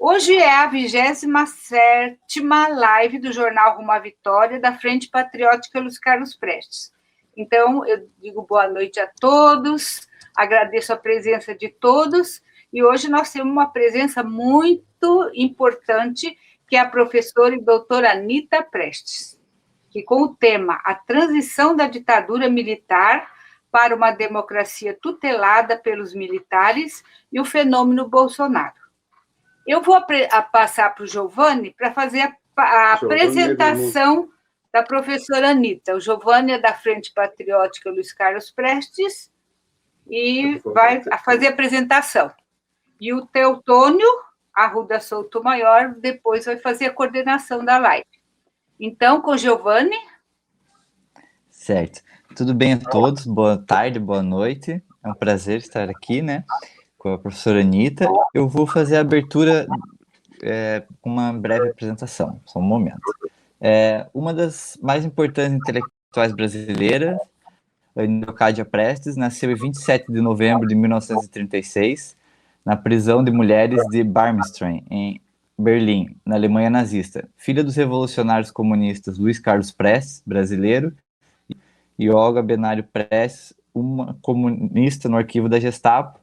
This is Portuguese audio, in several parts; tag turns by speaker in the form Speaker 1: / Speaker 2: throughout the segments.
Speaker 1: Hoje é a 27ª live do Jornal Rumo à Vitória, da Frente Patriótica Luiz Carlos Prestes. Então, eu digo boa noite a todos, agradeço a presença de todos, e hoje nós temos uma presença muito importante, que é a professora e doutora Anita Prestes, que com o tema A Transição da Ditadura Militar para uma Democracia Tutelada pelos Militares e o Fenômeno Bolsonaro. Eu vou passar para o Giovanni para fazer a apresentação da professora Anita. O Giovanni é da Frente Patriótica Luiz Carlos Prestes e vai fazer a apresentação. E o Teotônio Arruda Souto Maior depois vai fazer a coordenação da live. Então, com o Giovanni.
Speaker 2: Certo. Tudo bem a todos? Boa tarde, boa noite. É um prazer estar aqui, né, com a professora Anita. Eu vou fazer a abertura com uma breve apresentação, só um momento. Uma das mais importantes intelectuais brasileiras, Leocádia Prestes, nasceu em 27 de novembro de 1936, na prisão de mulheres de Barmstein, em Berlim, na Alemanha nazista. Filha dos revolucionários comunistas Luiz Carlos Prestes, brasileiro, e Olga Benário Prestes, uma comunista no arquivo da Gestapo,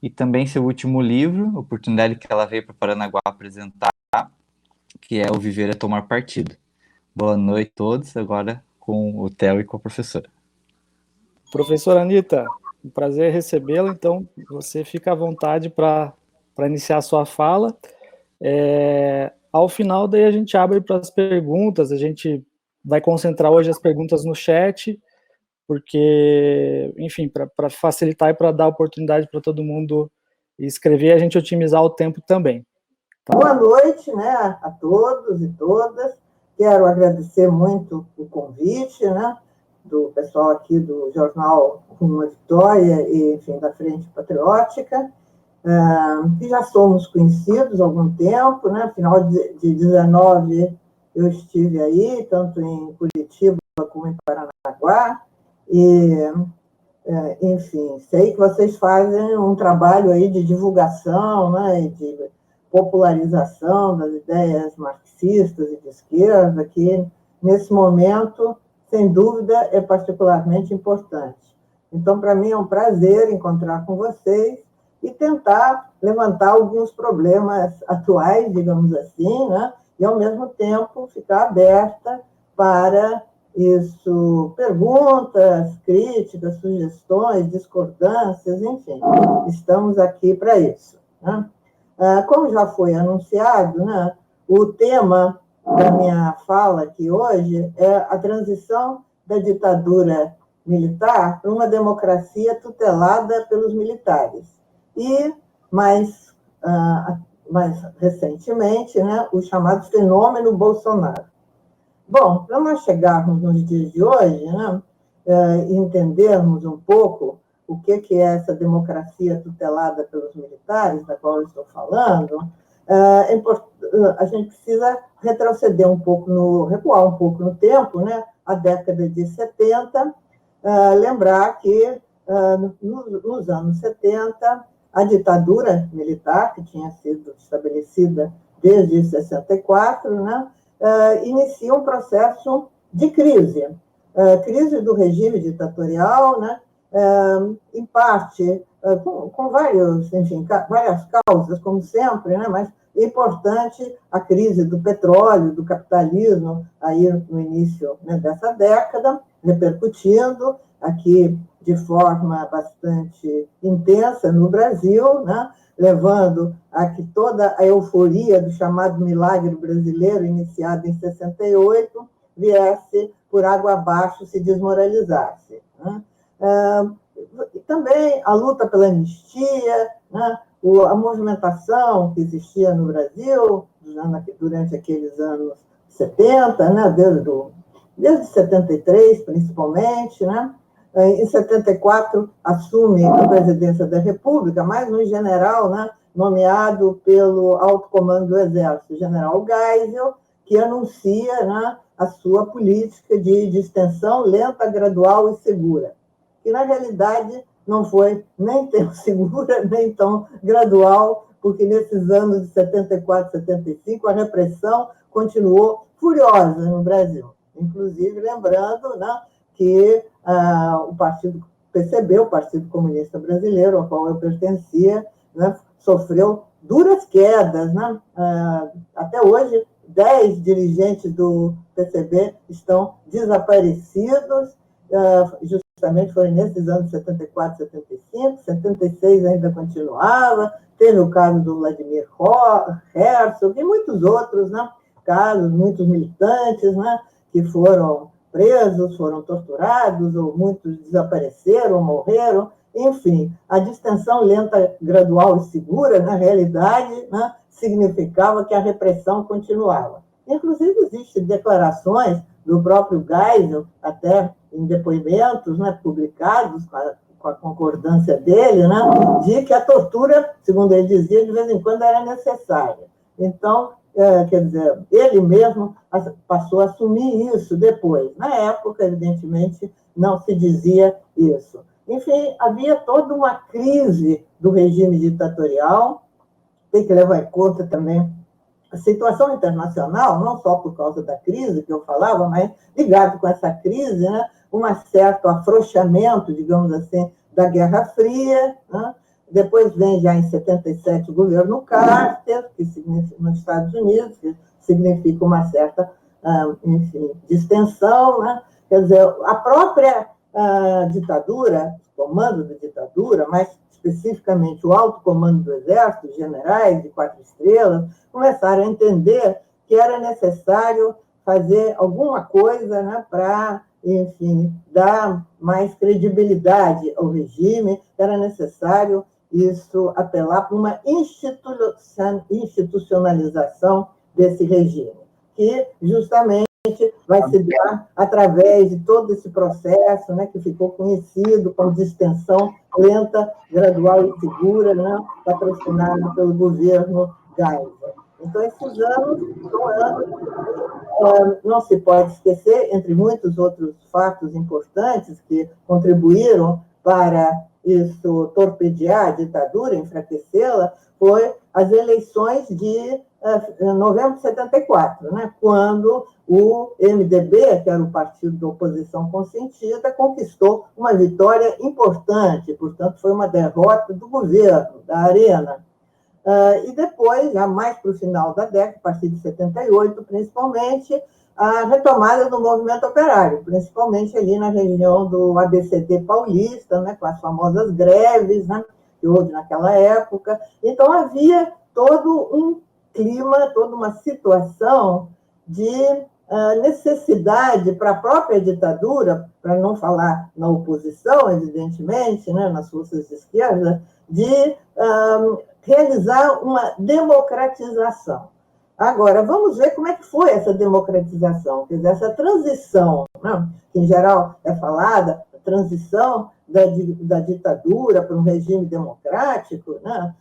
Speaker 2: e também seu último livro, oportunidade que ela veio para Paranaguá apresentar, que é O Viver é Tomar Partido. Boa noite a todos, agora com o Theo e com a professora.
Speaker 3: Professora Anita, um prazer recebê-la, então você fica à vontade para iniciar a sua fala. Ao final, daí a gente abre para as perguntas, a gente vai concentrar hoje as perguntas no chat, porque, enfim, para facilitar e para dar oportunidade para todo mundo escrever, a gente otimizar o tempo também.
Speaker 4: Tá? Boa noite, né, a todos e todas. Quero agradecer muito o convite, né, do pessoal aqui do Jornal Rumo à Vitória e, enfim, da Frente Patriótica, que já somos conhecidos há algum tempo, né, final de 19 eu estive aí, tanto em Curitiba como em Paranaguá, e, enfim, sei que vocês fazem um trabalho aí de divulgação, né, e de popularização das ideias marxistas e de esquerda, que, nesse momento, sem dúvida, é particularmente importante. Então, para mim, é um prazer encontrar com vocês e tentar levantar alguns problemas atuais, digamos assim, né, e, ao mesmo tempo, ficar aberta para isso, perguntas, críticas, sugestões, discordâncias, enfim, estamos aqui para isso, né? Como já foi anunciado, né, o tema da minha fala aqui hoje é a transição da ditadura militar para uma democracia tutelada pelos militares. E, mais recentemente, né, o chamado fenômeno Bolsonaro. Bom, para nós chegarmos nos dias de hoje, né, e entendermos um pouco o que é essa democracia tutelada pelos militares, da qual eu estou falando, a gente precisa retroceder recuar um pouco no tempo, né, a década de 70, lembrar que nos anos 70, a ditadura militar, que tinha sido estabelecida desde 64, né, inicia um processo de crise do regime ditatorial, né, em parte com várias causas, como sempre, né, mas é importante a crise do petróleo, do capitalismo, aí no início, né, dessa década, repercutindo aqui de forma bastante intensa no Brasil, né, levando a que toda a euforia do chamado milagre brasileiro, iniciado em 68, viesse por água abaixo, se desmoralizasse, né? Também a luta pela anistia, né, a movimentação que existia no Brasil durante aqueles anos 70, né, desde 73, principalmente, né? Em 74, assume a presidência da República, mas no general, né, nomeado pelo alto comando do Exército, general Geisel, que anuncia, né, a sua política de extensão lenta, gradual e segura, que, na realidade, não foi nem tão segura, nem tão gradual, porque nesses anos de 74, 75, a repressão continuou furiosa no Brasil. Inclusive, lembrando, né, que o partido PCB, o Partido Comunista Brasileiro, ao qual eu pertencia, né, sofreu duras quedas, né? Até hoje, 10 dirigentes do PCB estão desaparecidos, justamente foi nesses anos 74, 75, 76 ainda continuava, teve o caso do Vladimir Herzog e muitos outros, né, casos, muitos militantes, né, que foram presos, foram torturados, ou muitos desapareceram, morreram. Enfim, a distensão lenta, gradual e segura, na realidade, né, significava que a repressão continuava. Inclusive, existem declarações do próprio Geisel, até em depoimentos, né, publicados com a concordância dele, né, de que a tortura, segundo ele dizia, de vez em quando era necessária. Então, quer dizer, ele mesmo passou a assumir isso depois. Na época, evidentemente, não se dizia isso. Enfim, havia toda uma crise do regime ditatorial, tem que levar em conta também a situação internacional, não só por causa da crise que eu falava, mas ligado com essa crise, né, um certo afrouxamento, digamos assim, da Guerra Fria, né? Depois vem já em 77 o governo Carter, que significa, nos Estados Unidos, que significa uma certa, enfim, distensão, né? Quer dizer, a própria ditadura, o comando da ditadura, mais especificamente o alto comando do Exército, os generais de 4 estrelas, começaram a entender que era necessário fazer alguma coisa, né, para, enfim, dar mais credibilidade ao regime, era necessário isso apelar para uma institucionalização desse regime, que justamente vai se dar através de todo esse processo, né, que ficou conhecido como distensão lenta, gradual e segura, né, patrocinada pelo governo Geisel. Então, esses anos são anos, não se pode esquecer, entre muitos outros fatos importantes que contribuíram para isso torpedear a ditadura, enfraquecê-la, foi as eleições de novembro de 74, né, quando o MDB, que era o partido da oposição consentida, conquistou uma vitória importante, portanto, foi uma derrota do governo, da Arena. E depois, já mais para o final da década, a partir de 78, principalmente, a retomada do movimento operário, principalmente ali na região do ABCD paulista, né, com as famosas greves, né, que houve naquela época. Então, havia todo um clima, toda uma situação de necessidade para a própria ditadura, para não falar na oposição, evidentemente, né, nas forças de esquerda, de realizar uma democratização. Agora, vamos ver como é que foi essa democratização, quer dizer, essa transição, né, que em geral é falada, a transição da ditadura para um regime democrático, né,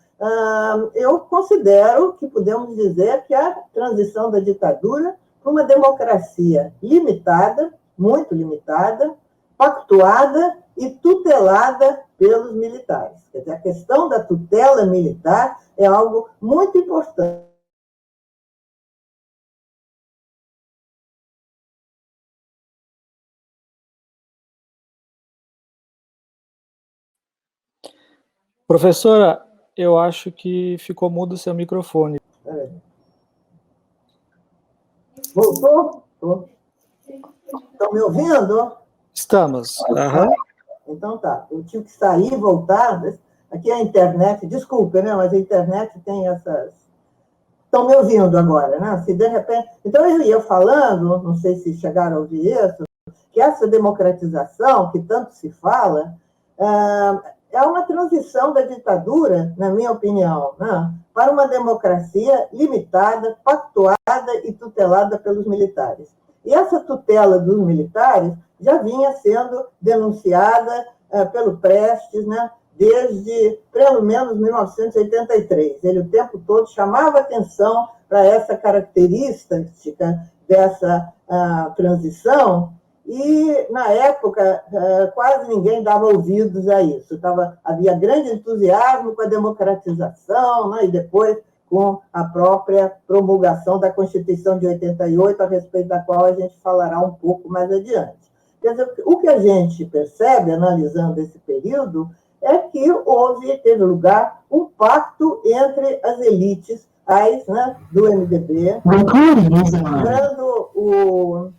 Speaker 4: eu considero que podemos dizer que a transição da ditadura para uma democracia limitada, muito limitada, pactuada e tutelada pelos militares. Quer dizer, a questão da tutela militar é algo muito importante.
Speaker 3: Professora, eu acho que ficou mudo o seu microfone.
Speaker 4: Voltou? Estão me ouvindo?
Speaker 3: Estamos. Uhum.
Speaker 4: Então tá, eu tive que sair e voltar. Aqui é a internet, desculpe, né? Mas a internet tem essas... Estão me ouvindo agora, né? Se de repente... Então eu ia falando, não sei se chegaram a ouvir isso, que essa democratização, que tanto se fala, é uma transição da ditadura, na minha opinião, né, para uma democracia limitada, pactuada e tutelada pelos militares. E essa tutela dos militares já vinha sendo denunciada pelo Prestes, né, desde, pelo menos, 1983. Ele, o tempo todo, chamava atenção para essa característica dessa transição e, na época, quase ninguém dava ouvidos a isso. Havia grande entusiasmo com a democratização, né, e depois com a própria promulgação da Constituição de 88, a respeito da qual a gente falará um pouco mais adiante. Quer dizer, o que a gente percebe, analisando esse período, é que teve lugar um pacto entre as elites do MDB, dando o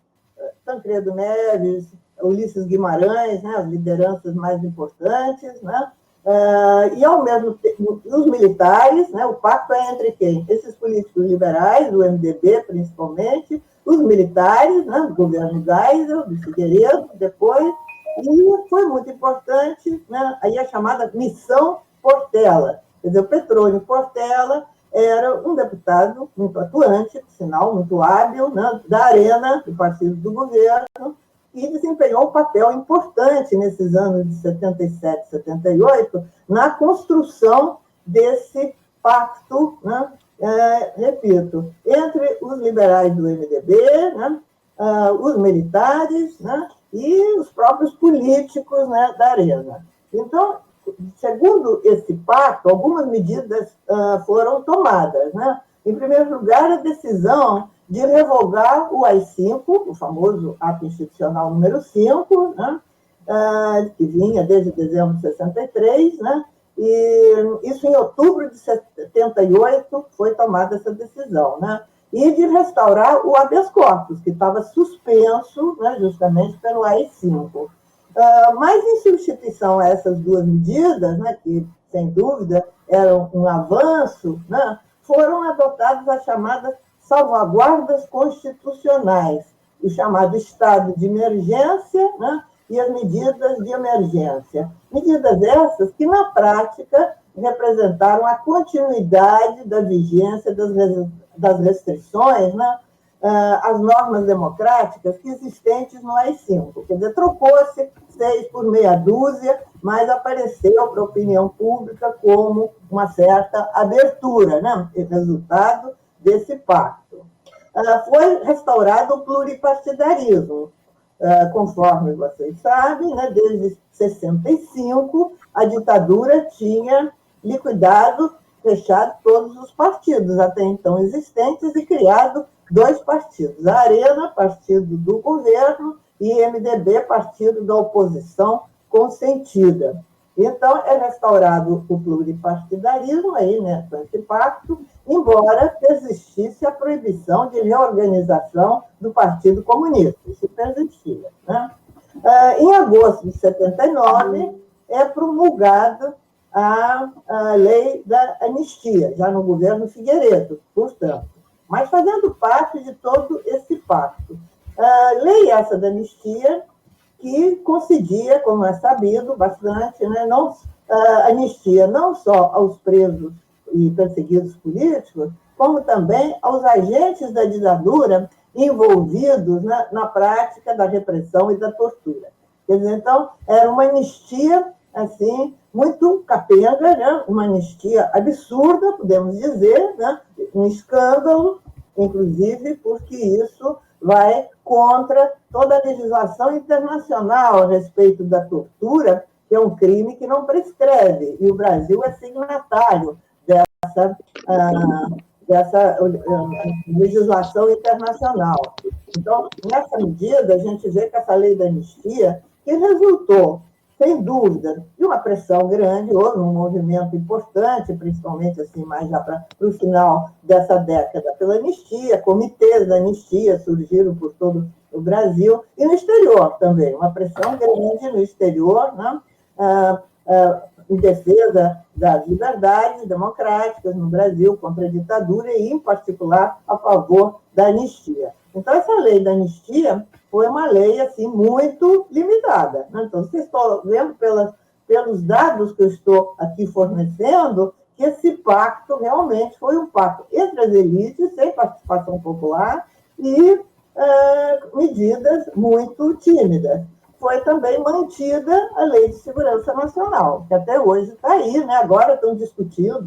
Speaker 4: Tancredo Neves, Ulisses Guimarães, né, as lideranças mais importantes, né, e, ao mesmo tempo, os militares, né, o pacto é entre quem? Esses políticos liberais, do MDB principalmente, os militares, né, do governo Geisel, do Figueiredo, depois, e foi muito importante, né, aí a chamada Missão Portela. Quer dizer, o Petrônio Portela era um deputado muito atuante, por sinal, muito hábil, né, da Arena, do partido do governo, e desempenhou um papel importante nesses anos de 77, 78, na construção desse pacto, né, repito, entre os liberais do MDB, né, os militares, né, e os próprios políticos, né, da Arena. Então, segundo esse pacto, algumas medidas foram tomadas, né? Em primeiro lugar, a decisão de revogar o AI-5, o famoso Ato Institucional número 5, né? Que vinha desde dezembro de 63, né? E isso em outubro de 78 foi tomada essa decisão, né? E de restaurar o habeas corpus, que estava suspenso, né, justamente pelo AI-5. Mas, em substituição a essas duas medidas, né, que, sem dúvida, eram um avanço, né, foram adotadas as chamadas salvaguardas constitucionais, o chamado estado de emergência, né, e as medidas de emergência. Medidas essas que, na prática, representaram a continuidade da vigência das restrições, né, as normas democráticas que existentes no AI-5. Quer dizer, trocou-se 6 por meia dúzia, mas apareceu para a opinião pública como uma certa abertura, né, resultado desse pacto. Foi restaurado o pluripartidarismo. Conforme vocês sabem, né, desde 65, a ditadura tinha liquidado, fechado todos os partidos até então existentes e criado 2 partidos, a Arena, partido do governo, e MDB, partido da oposição consentida. Então, é restaurado o pluripartidarismo, aí, né, com esse pacto, embora persistisse a proibição de reorganização do Partido Comunista. Isso persistia, né? Em agosto de 79, é promulgada a lei da anistia, já no governo Figueiredo, portanto, mas fazendo parte de todo esse pacto. Lei essa da anistia que concedia, como é sabido, bastante, né, anistia não só aos presos e perseguidos políticos, como também aos agentes da ditadura envolvidos na prática da repressão e da tortura. Quer dizer, então, era uma anistia, assim, muito capenga, né? Uma anistia absurda, podemos dizer, né? Um escândalo, inclusive, porque isso vai contra toda a legislação internacional a respeito da tortura, que é um crime que não prescreve, e o Brasil é signatário dessa legislação internacional. Então, nessa medida, a gente vê que essa lei da anistia, que resultou, sem dúvida, de uma pressão grande, houve um movimento importante, principalmente assim, mais já para o final dessa década, pela anistia, comitês da anistia surgiram por todo o Brasil, e no exterior também, uma pressão grande no exterior, né? Em defesa das liberdades democráticas no Brasil, contra a ditadura e, em particular, a favor da anistia. Então, essa lei da anistia foi uma lei assim, muito limitada, né? Então, vocês estão vendo pelos dados que eu estou aqui fornecendo que esse pacto realmente foi um pacto entre as elites, sem participação popular, e medidas muito tímidas. Foi também mantida a Lei de Segurança Nacional, que até hoje está aí, né? Agora estão discutindo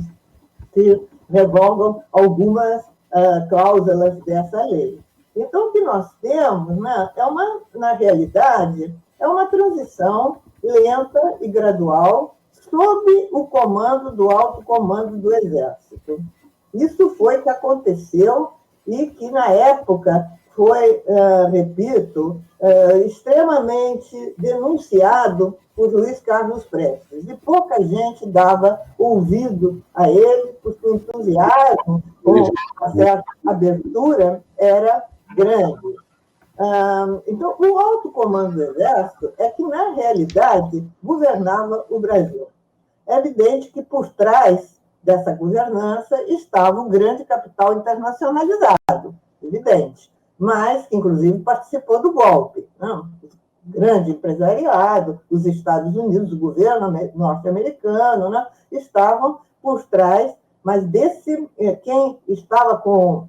Speaker 4: se revogam algumas cláusulas dessa lei. Então, o que nós temos, né, na realidade, é uma transição lenta e gradual sob o comando do alto comando do Exército. Isso foi o que aconteceu e que, na época, foi, repito, extremamente denunciado por Luiz Carlos Prestes. E pouca gente dava ouvido a ele, porque o entusiasmo com a certa abertura era grande. Então, o alto comando do Exército é que, na realidade, governava o Brasil. É evidente que, por trás dessa governança, estava um grande capital internacionalizado, evidente, mas que, inclusive, participou do golpe. Não? Grande empresariado, os Estados Unidos, o governo norte-americano, né, estavam por trás, mas quem estava com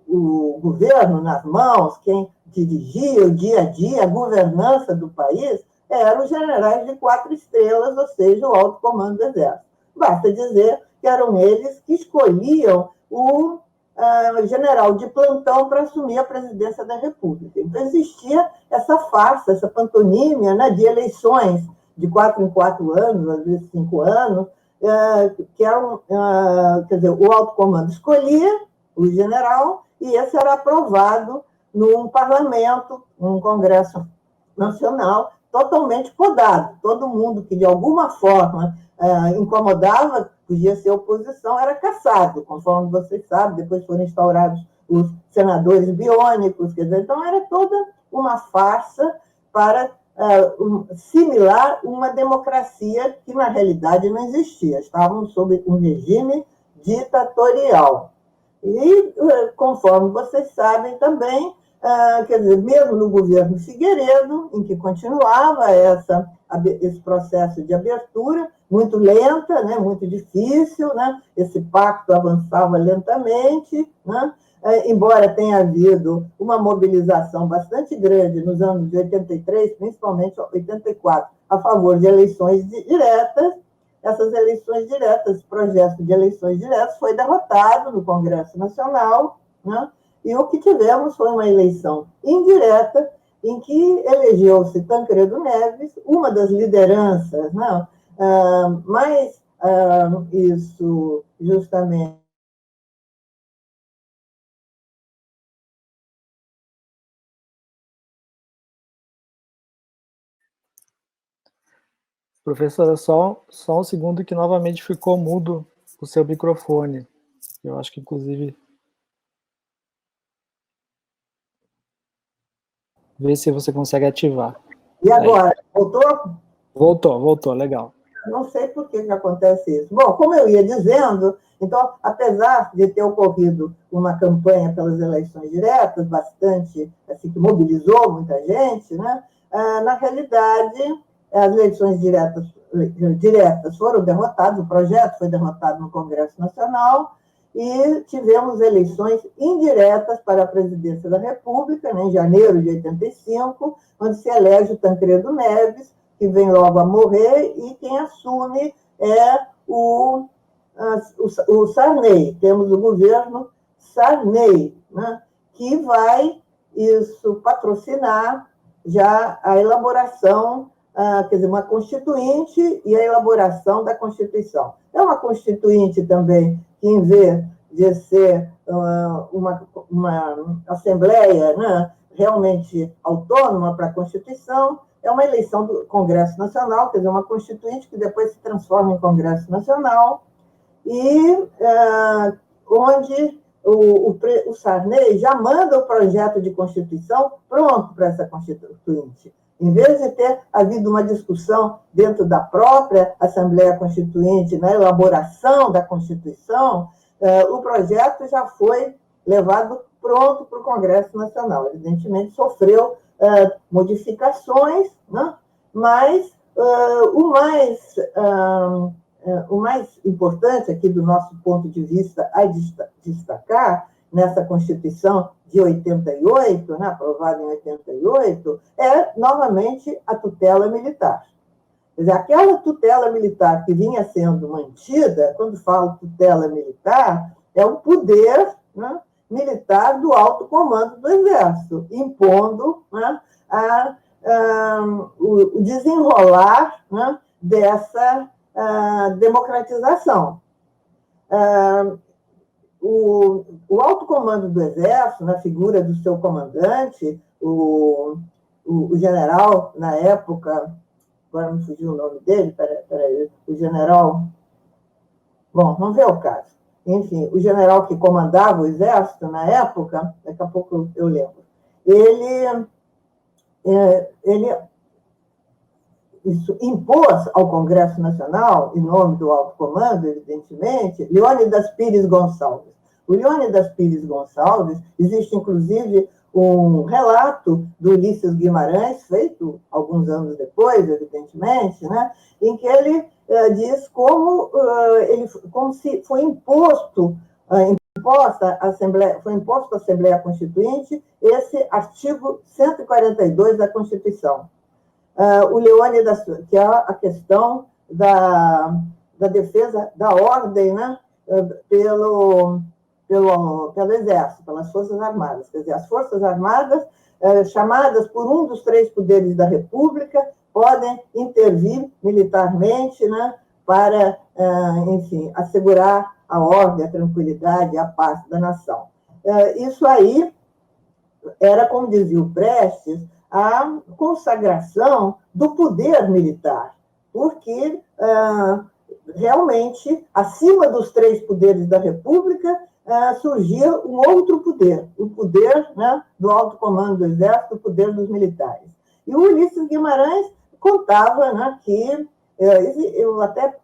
Speaker 4: o governo nas mãos, quem dirigia o dia a dia, a governança do país, eram os generais de 4 estrelas, ou seja, o alto comando do Exército. Basta dizer que eram eles que escolhiam o general de plantão para assumir a presidência da República. Então, existia essa farsa, essa pantonímia, né, de eleições de 4 em 4 anos, às vezes 5 anos, que eram, quer dizer, o alto comando escolhia o general e esse era aprovado num parlamento, num Congresso Nacional, totalmente podado. Todo mundo que, de alguma forma, incomodava, podia ser oposição, era caçado, conforme vocês sabem, depois foram instaurados os senadores biônicos, quer dizer, então era toda uma farsa para similar uma democracia que, na realidade, não existia. Estavam sob um regime ditatorial. E, conforme vocês sabem também, quer dizer, mesmo no governo Figueiredo, em que continuava esse processo de abertura, muito lenta, né, muito difícil, né, esse pacto avançava lentamente, né, embora tenha havido uma mobilização bastante grande nos anos de 83, principalmente 84, a favor de eleições diretas. Essas eleições diretas, esse projeto de eleições diretas foi derrotado no Congresso Nacional, né? E o que tivemos foi uma eleição indireta, em que elegeu-se Tancredo Neves, uma das lideranças, né? Mas isso justamente...
Speaker 3: Professora, só um segundo que novamente ficou mudo o seu microfone. Eu acho que, inclusive... Vê se você consegue ativar.
Speaker 4: E agora? Aí. Voltou?
Speaker 3: Voltou, legal.
Speaker 4: Não sei por que acontece isso. Bom, como eu ia dizendo, então, apesar de ter ocorrido uma campanha pelas eleições diretas, bastante, assim, que mobilizou muita gente, né? Na realidade, as eleições diretas foram derrotadas, o projeto foi derrotado no Congresso Nacional, e tivemos eleições indiretas para a presidência da República, né, em janeiro de 85, onde se elege o Tancredo Neves, que vem logo a morrer, e quem assume é o Sarney. Temos o governo Sarney, né, que vai patrocinar já a elaboração, quer dizer, uma constituinte e a elaboração da Constituição. É uma constituinte também que, em vez de ser uma assembleia, né, realmente autônoma para a Constituição, é uma eleição do Congresso Nacional, quer dizer, uma constituinte que depois se transforma em Congresso Nacional, e onde o Sarney já manda o projeto de Constituição pronto para essa constituinte. Em vez de ter havido uma discussão dentro da própria Assembleia Constituinte, na elaboração da Constituição, o projeto já foi levado pronto para o Congresso Nacional. Evidentemente, sofreu modificações, né? Mas o mais importante aqui do nosso ponto de vista a destacar nessa Constituição de 88, né, aprovada em 88, é, novamente, a tutela militar. Quer dizer, aquela tutela militar que vinha sendo mantida, quando falo tutela militar, é um poder, né, militar do alto comando do Exército, impondo, né, o desenrolar, né, dessa democratização. O alto comando do Exército, na figura do seu comandante, o general, na época, agora me fugiu o nome dele, peraí, o general... Bom, não vê o caso. Enfim, o general que comandava o Exército na época, daqui a pouco eu lembro, ele isso impôs ao Congresso Nacional, em nome do alto comando, evidentemente, Leônidas Pires Gonçalves. O Leônidas Pires Gonçalves, existe inclusive um relato do Ulisses Guimarães, feito alguns anos depois, evidentemente, né, em que ele diz como se foi imposto à Assembleia Constituinte esse artigo 142 da Constituição. O Leônidas, que é a questão da defesa da ordem, né, pelo Exército, pelas Forças Armadas. Quer dizer, as Forças Armadas, chamadas por um dos três poderes da República, podem intervir militarmente, né, para, enfim, assegurar a ordem, a tranquilidade, a paz da nação. Isso aí era, como dizia o Prestes, a consagração do poder militar, porque realmente, acima dos três poderes da República, surgia um outro poder, o poder, né, do alto comando do Exército, o poder dos militares. E o Ulisses Guimarães contava, né, que, eu até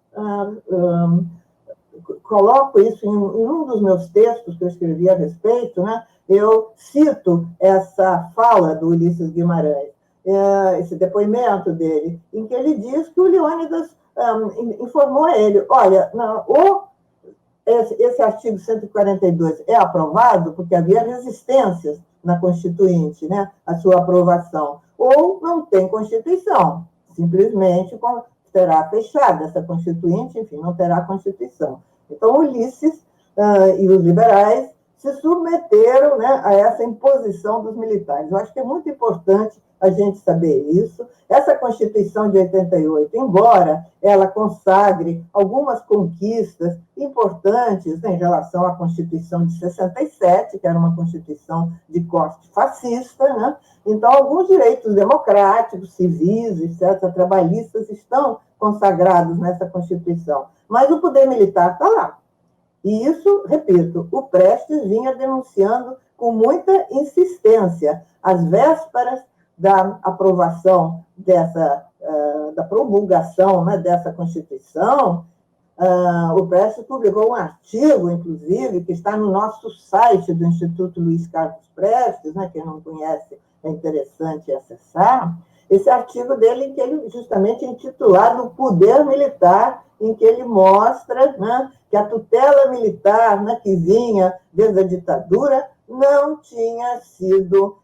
Speaker 4: coloco isso em um dos meus textos que eu escrevi a respeito, né, eu cito essa fala do Ulisses Guimarães, esse depoimento dele, em que ele diz que o Leônidas informou a ele, olha, esse artigo 142 é aprovado porque havia resistências na Constituinte, né, a sua aprovação, ou não tem Constituição, simplesmente será fechada essa Constituinte, enfim, não terá Constituição. Então, Ulisses e os liberais se submeteram, né, a essa imposição dos militares. Eu acho que é muito importante a gente saber isso. Essa Constituição de 88, embora ela consagre algumas conquistas importantes, né, em relação à Constituição de 67, que era uma Constituição de corte fascista, né? Então, alguns direitos democráticos, civis, etc., trabalhistas, estão consagrados nessa Constituição. Mas o poder militar está lá. E isso, repito, o Prestes vinha denunciando com muita insistência. Às vésperas da aprovação da promulgação, né, dessa Constituição, o Prestes publicou um artigo, inclusive, que está no nosso site do Instituto Luiz Carlos Prestes, né, quem não conhece é interessante acessar, esse artigo dele, que ele justamente é intitulado Poder Militar, em que ele mostra, né, que a tutela militar, né, que vinha desde a ditadura não tinha sido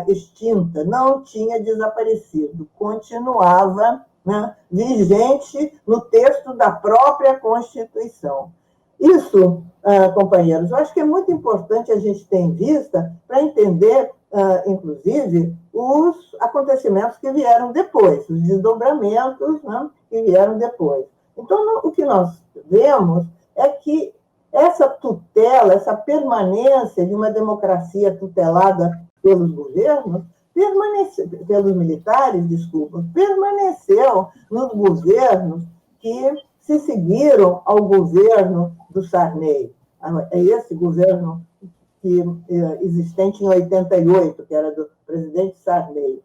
Speaker 4: extinta, não tinha desaparecido, continuava, né, vigente no texto da própria Constituição. Isso, companheiros, eu acho que é muito importante a gente ter em vista para entender, inclusive, os acontecimentos que vieram depois, os desdobramentos, né, que vieram depois. Então, o que nós vemos é que essa tutela, essa permanência de uma democracia tutelada pelos governos, pelos militares, permaneceu nos governos que se seguiram ao governo do Sarney. É esse governo existente em 88, que era do presidente Sarney.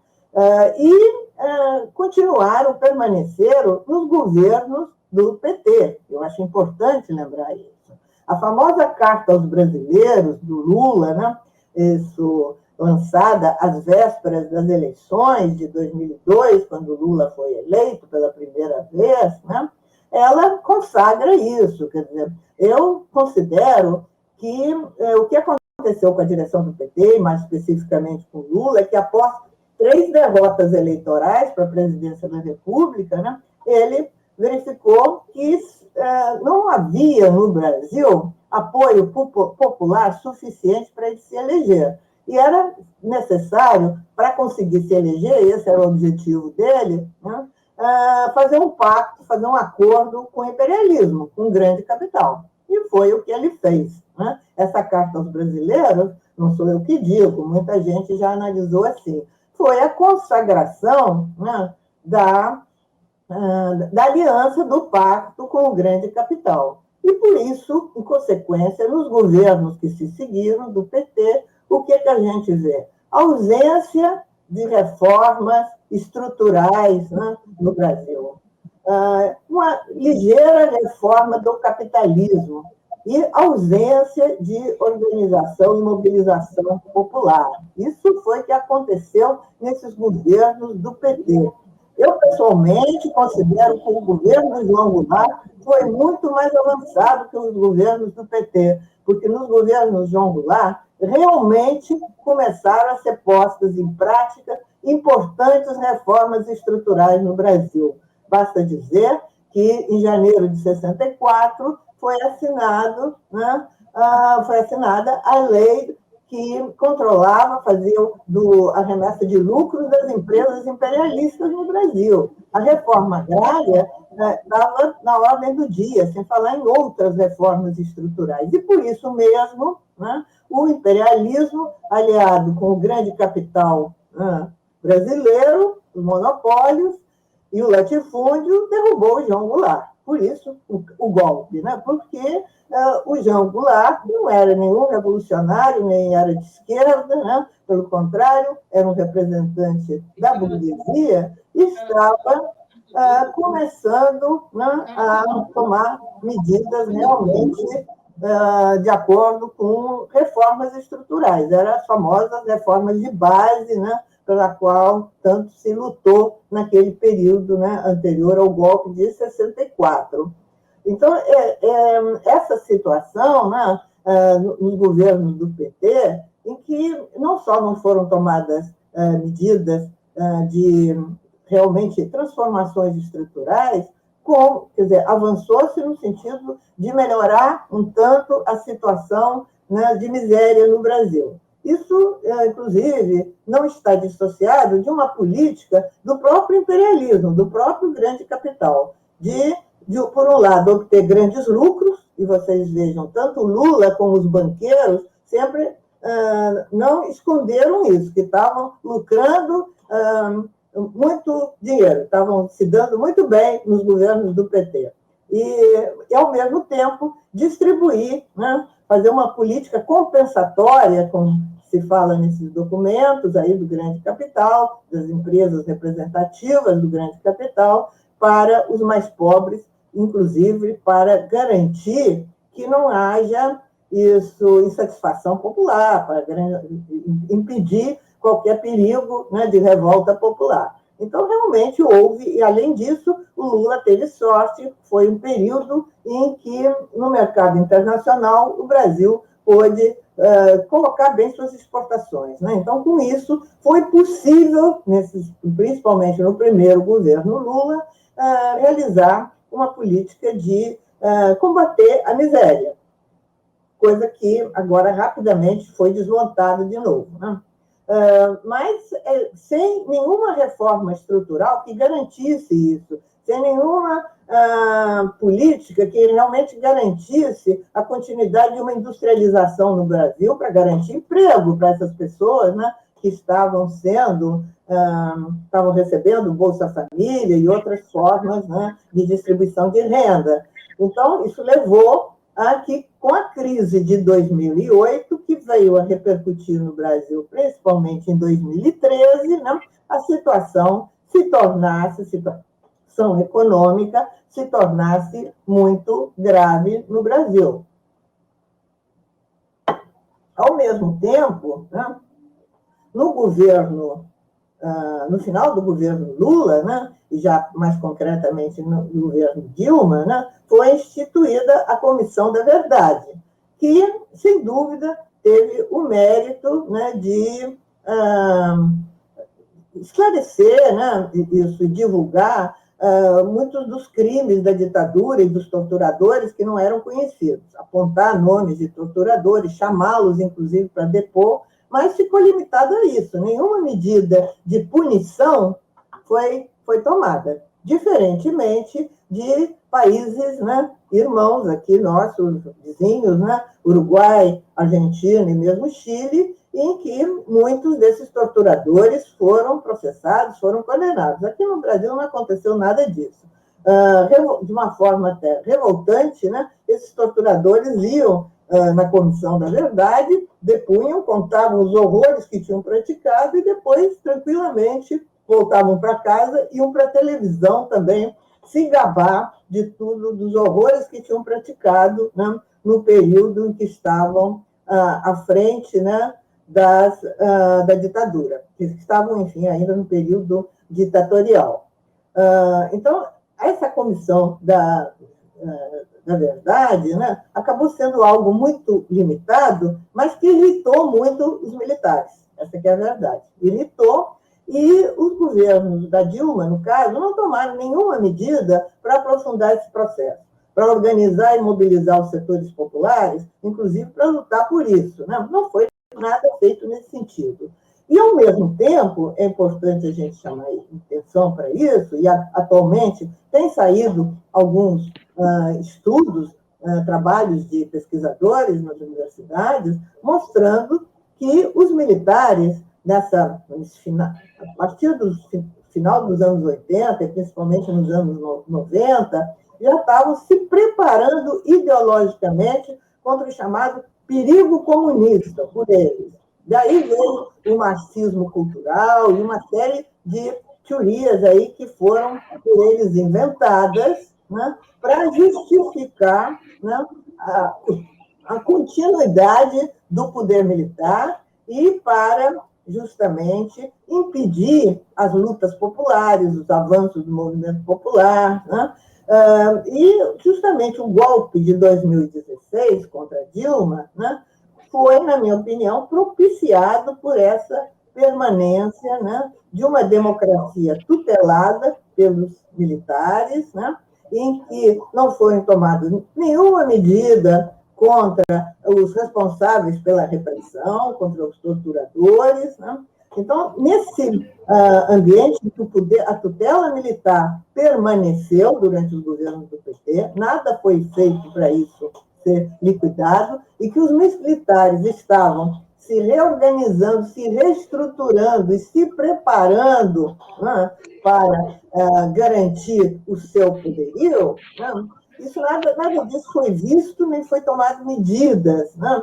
Speaker 4: Permaneceram nos governos do PT. Eu acho importante lembrar isso. A famosa Carta aos Brasileiros, do Lula, né, isso, lançada às vésperas das eleições de 2002, quando Lula foi eleito pela primeira vez, né, ela consagra isso. Quer dizer, eu considero que o que aconteceu com a direção do PT, mais especificamente com Lula, é que após 3 derrotas eleitorais para a presidência da República, né, ele verificou que não havia no Brasil apoio popular suficiente para ele se eleger. E era necessário, para conseguir se eleger, esse era o objetivo dele, né, fazer um pacto, fazer um acordo com o imperialismo, com o grande capital. E foi o que ele fez. Né? Essa carta aos brasileiros, não sou eu que digo, muita gente já analisou assim, foi a consagração, né, da aliança do pacto com o grande capital. E, por isso, em consequência, nos governos que se seguiram do PT, o que a gente vê? Ausência de reformas estruturais, né, no Brasil. Uma ligeira reforma do capitalismo e ausência de organização e mobilização popular. Isso foi o que aconteceu nesses governos do PT. Eu, pessoalmente, considero que o governo de João Goulart foi muito mais avançado que os governos do PT, porque nos governos de João Goulart realmente começaram a ser postas em prática importantes reformas estruturais no Brasil. Basta dizer que, em janeiro de 64, foi assinada a lei que controlava, fazia a remessa de lucros das empresas imperialistas no Brasil. A reforma agrária estava na ordem do dia, sem falar em outras reformas estruturais. E, por isso mesmo, né, o imperialismo, aliado com o grande capital brasileiro, os monopólios, e o latifúndio derrubou o João Goulart. Por isso, o golpe, né? Porque o João Goulart não era nenhum revolucionário, nem era de esquerda, né? Pelo contrário, era um representante da burguesia e estava começando, né, a tomar medidas realmente de acordo com reformas estruturais. Eram as famosas reformas de base, né, pela qual tanto se lutou naquele período, né, anterior ao golpe de 64. Então, essa situação, né, nos governos do PT, em que não só não foram tomadas medidas de realmente transformações estruturais, como, quer dizer, avançou-se no sentido de melhorar um tanto a situação, né, de miséria no Brasil. Isso, inclusive, não está dissociado de uma política do próprio imperialismo, do próprio grande capital, de por um lado, obter grandes lucros, e vocês vejam, tanto o Lula como os banqueiros sempre não esconderam isso, que estavam lucrando muito dinheiro, estavam se dando muito bem nos governos do PT. E ao mesmo tempo, distribuir, né, fazer uma política compensatória, como se fala nesses documentos aí do grande capital, das empresas representativas do grande capital, para os mais pobres, inclusive para garantir que não haja insatisfação popular, para impedir qualquer perigo, né, de revolta popular. Então, realmente houve, e além disso, o Lula teve sorte, foi um período em que, no mercado internacional, o Brasil pôde colocar bem suas exportações. Né? Então, com isso, foi possível, principalmente no primeiro governo Lula, realizar uma política de combater a miséria, coisa que agora rapidamente foi desmontada de novo. Né? Mas sem nenhuma reforma estrutural que garantisse isso, sem nenhuma política que realmente garantisse a continuidade de uma industrialização no Brasil para garantir emprego para essas pessoas, né, que estavam recebendo Bolsa Família e outras formas, né, de distribuição de renda. Então, isso levou a que, com a crise de 2008, que veio a repercutir no Brasil, principalmente em 2013, né, a situação econômica se tornasse muito grave no Brasil. Ao mesmo tempo, né, no final do governo Lula, né, e já mais concretamente no governo Dilma, né, foi instituída a Comissão da Verdade, que, sem dúvida, teve o mérito, né, de esclarecer, né, isso, divulgar muitos dos crimes da ditadura e dos torturadores que não eram conhecidos, apontar nomes de torturadores, chamá-los, inclusive, para depor, mas ficou limitado a isso. Nenhuma medida de punição foi tomada, diferentemente de países, né, irmãos aqui, nossos vizinhos, né, Uruguai, Argentina e mesmo Chile, em que muitos desses torturadores foram processados, foram condenados. Aqui no Brasil não aconteceu nada disso. De uma forma até revoltante, né, esses torturadores iam na Comissão da Verdade, depunham, contavam os horrores que tinham praticado e depois, tranquilamente, voltavam para casa e iam para a televisão também se gabar de tudo, dos horrores que tinham praticado, né, no período em que estavam à frente, né, da ditadura, que estavam, enfim, ainda no período ditatorial. Então, essa comissão da verdade, né, acabou sendo algo muito limitado, mas que irritou muito os militares. Essa que é a verdade. Irritou, e os governos da Dilma, no caso, não tomaram nenhuma medida para aprofundar esse processo, para organizar e mobilizar os setores populares, inclusive para lutar por isso, né? Não foi nada feito nesse sentido. E, ao mesmo tempo, é importante a gente chamar atenção para isso, e atualmente tem saído alguns estudos, trabalhos de pesquisadores nas universidades, mostrando que os militares, a partir do final dos anos 80, e principalmente nos anos 90, já estavam se preparando ideologicamente contra o chamado perigo comunista, por eles. Daí veio o marxismo cultural e uma série de teorias aí que foram por eles inventadas, né, para justificar, né, a continuidade do poder militar e para justamente impedir as lutas populares, os avanços do movimento popular, né? E justamente o golpe de 2016 contra Dilma, né, foi, na minha opinião, propiciado por essa permanência, né, de uma democracia tutelada pelos militares, né, em que não foram tomadas nenhuma medida contra os responsáveis pela repressão, contra os torturadores, né? Então, nesse ambiente em que a tutela militar permaneceu durante os governos do PT, nada foi feito para isso ser liquidado, e que os militares estavam se reorganizando, se reestruturando e se preparando, né, para garantir o seu poderio, né? Isso nada disso foi visto, nem foi tomado medidas, né?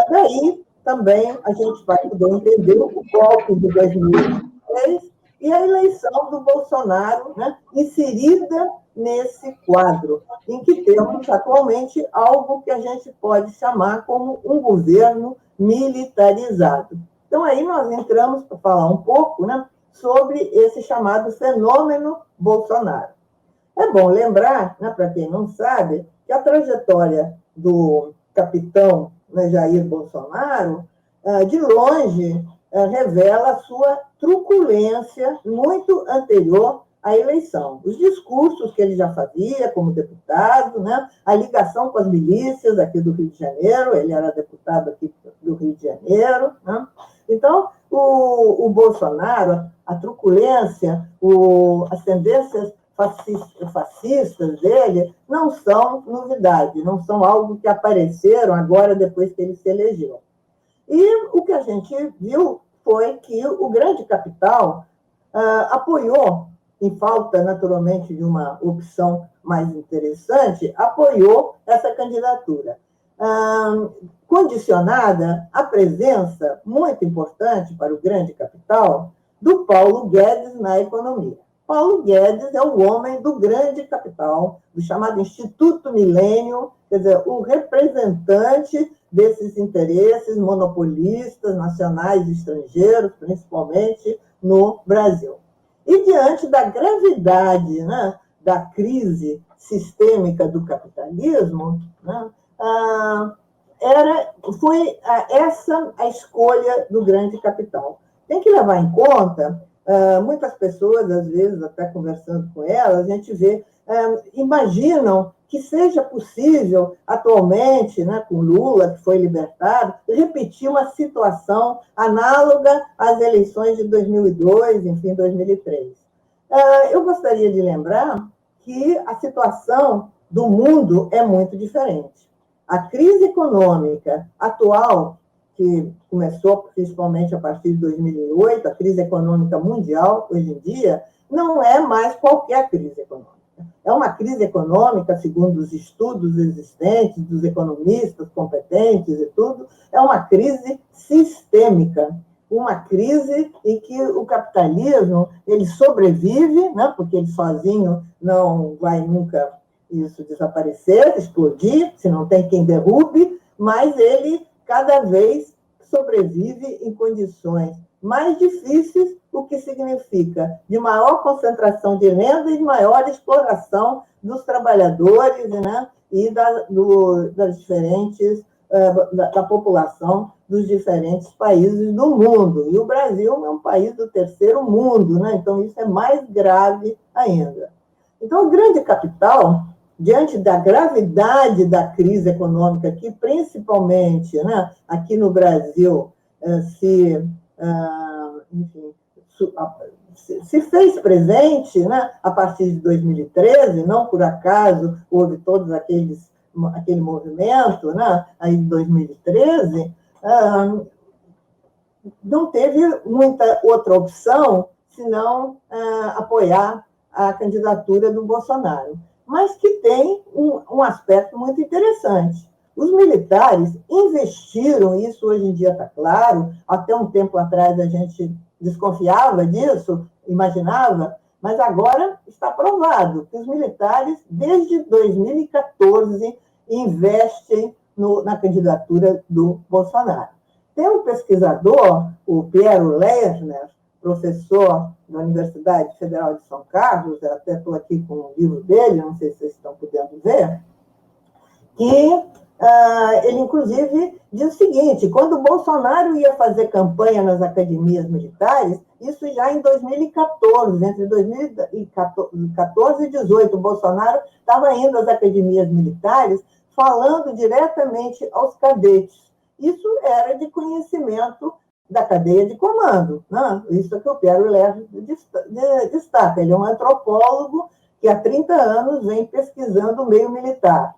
Speaker 4: Daí também a gente vai poder entender o golpe de 2016 e a eleição do Bolsonaro, né, inserida nesse quadro, em que temos atualmente algo que a gente pode chamar como um governo militarizado. Então, aí nós entramos para falar um pouco, né, sobre esse chamado fenômeno Bolsonaro. É bom lembrar, né, para quem não sabe, que a trajetória do capitão, né, Jair Bolsonaro, de longe, revela a sua truculência muito anterior à eleição. Os discursos que ele já fazia como deputado, né, a ligação com as milícias aqui do Rio de Janeiro, ele era deputado aqui do Rio de Janeiro, né? Então, o Bolsonaro, a truculência, as tendências fascistas dele não são novidade, não são algo que apareceram agora depois que ele se elegeu. E o que a gente viu foi que o grande capital apoiou, em falta, naturalmente, de uma opção mais interessante, apoiou essa candidatura, condicionada à presença, muito importante para o grande capital, do Paulo Guedes na economia. Paulo Guedes é o homem do grande capital, do chamado Instituto Milênio, quer dizer, o representante desses interesses monopolistas nacionais e estrangeiros, principalmente no Brasil. E diante da gravidade, né, da crise sistêmica do capitalismo, né, foi essa a escolha do grande capital. Tem que levar em conta muitas pessoas, às vezes, até conversando com elas, a gente vê, imaginam que seja possível, atualmente, né, com Lula, que foi libertado, repetir uma situação análoga às eleições de 2002, enfim, 2003. Eu gostaria de lembrar que a situação do mundo é muito diferente. A crise econômica atual, que começou principalmente a partir de 2008, a crise econômica mundial, hoje em dia, não é mais qualquer crise econômica. É uma crise econômica, segundo os estudos existentes, dos economistas competentes e tudo, é uma crise sistêmica, uma crise em que o capitalismo ele sobrevive, né, porque ele sozinho não vai nunca isso desaparecer, explodir, se não tem quem derrube, mas ele cada vez sobrevive em condições mais difíceis, o que significa de maior concentração de renda e de maior exploração dos trabalhadores, né, e das diferentes, da população dos diferentes países do mundo. E o Brasil é um país do terceiro mundo, né, então isso é mais grave ainda. Então, o grande capital, diante da gravidade da crise econômica, que principalmente, né, aqui no Brasil se fez presente, né, a partir de 2013, não por acaso houve todos aquele movimento, né, aí em 2013, não teve muita outra opção senão apoiar a candidatura do Bolsonaro, mas que tem um aspecto muito interessante. Os militares investiram, isso hoje em dia está claro, até um tempo atrás a gente desconfiava disso, imaginava, mas agora está provado que os militares, desde 2014, investem na candidatura do Bolsonaro. Tem um pesquisador, o Piero Lerner, professor da Universidade Federal de São Carlos, eu até estou aqui com o livro dele, não sei se vocês estão podendo ver, que ele, inclusive, diz o seguinte: quando o Bolsonaro ia fazer campanha nas academias militares, isso já em 2014, entre 2014 e 2018, o Bolsonaro estava indo às academias militares falando diretamente aos cadetes. Isso era de conhecimento da cadeia de comando, né? Isso é que o Piero Lerner destaca. Ele é um antropólogo que há 30 anos vem pesquisando o meio militar.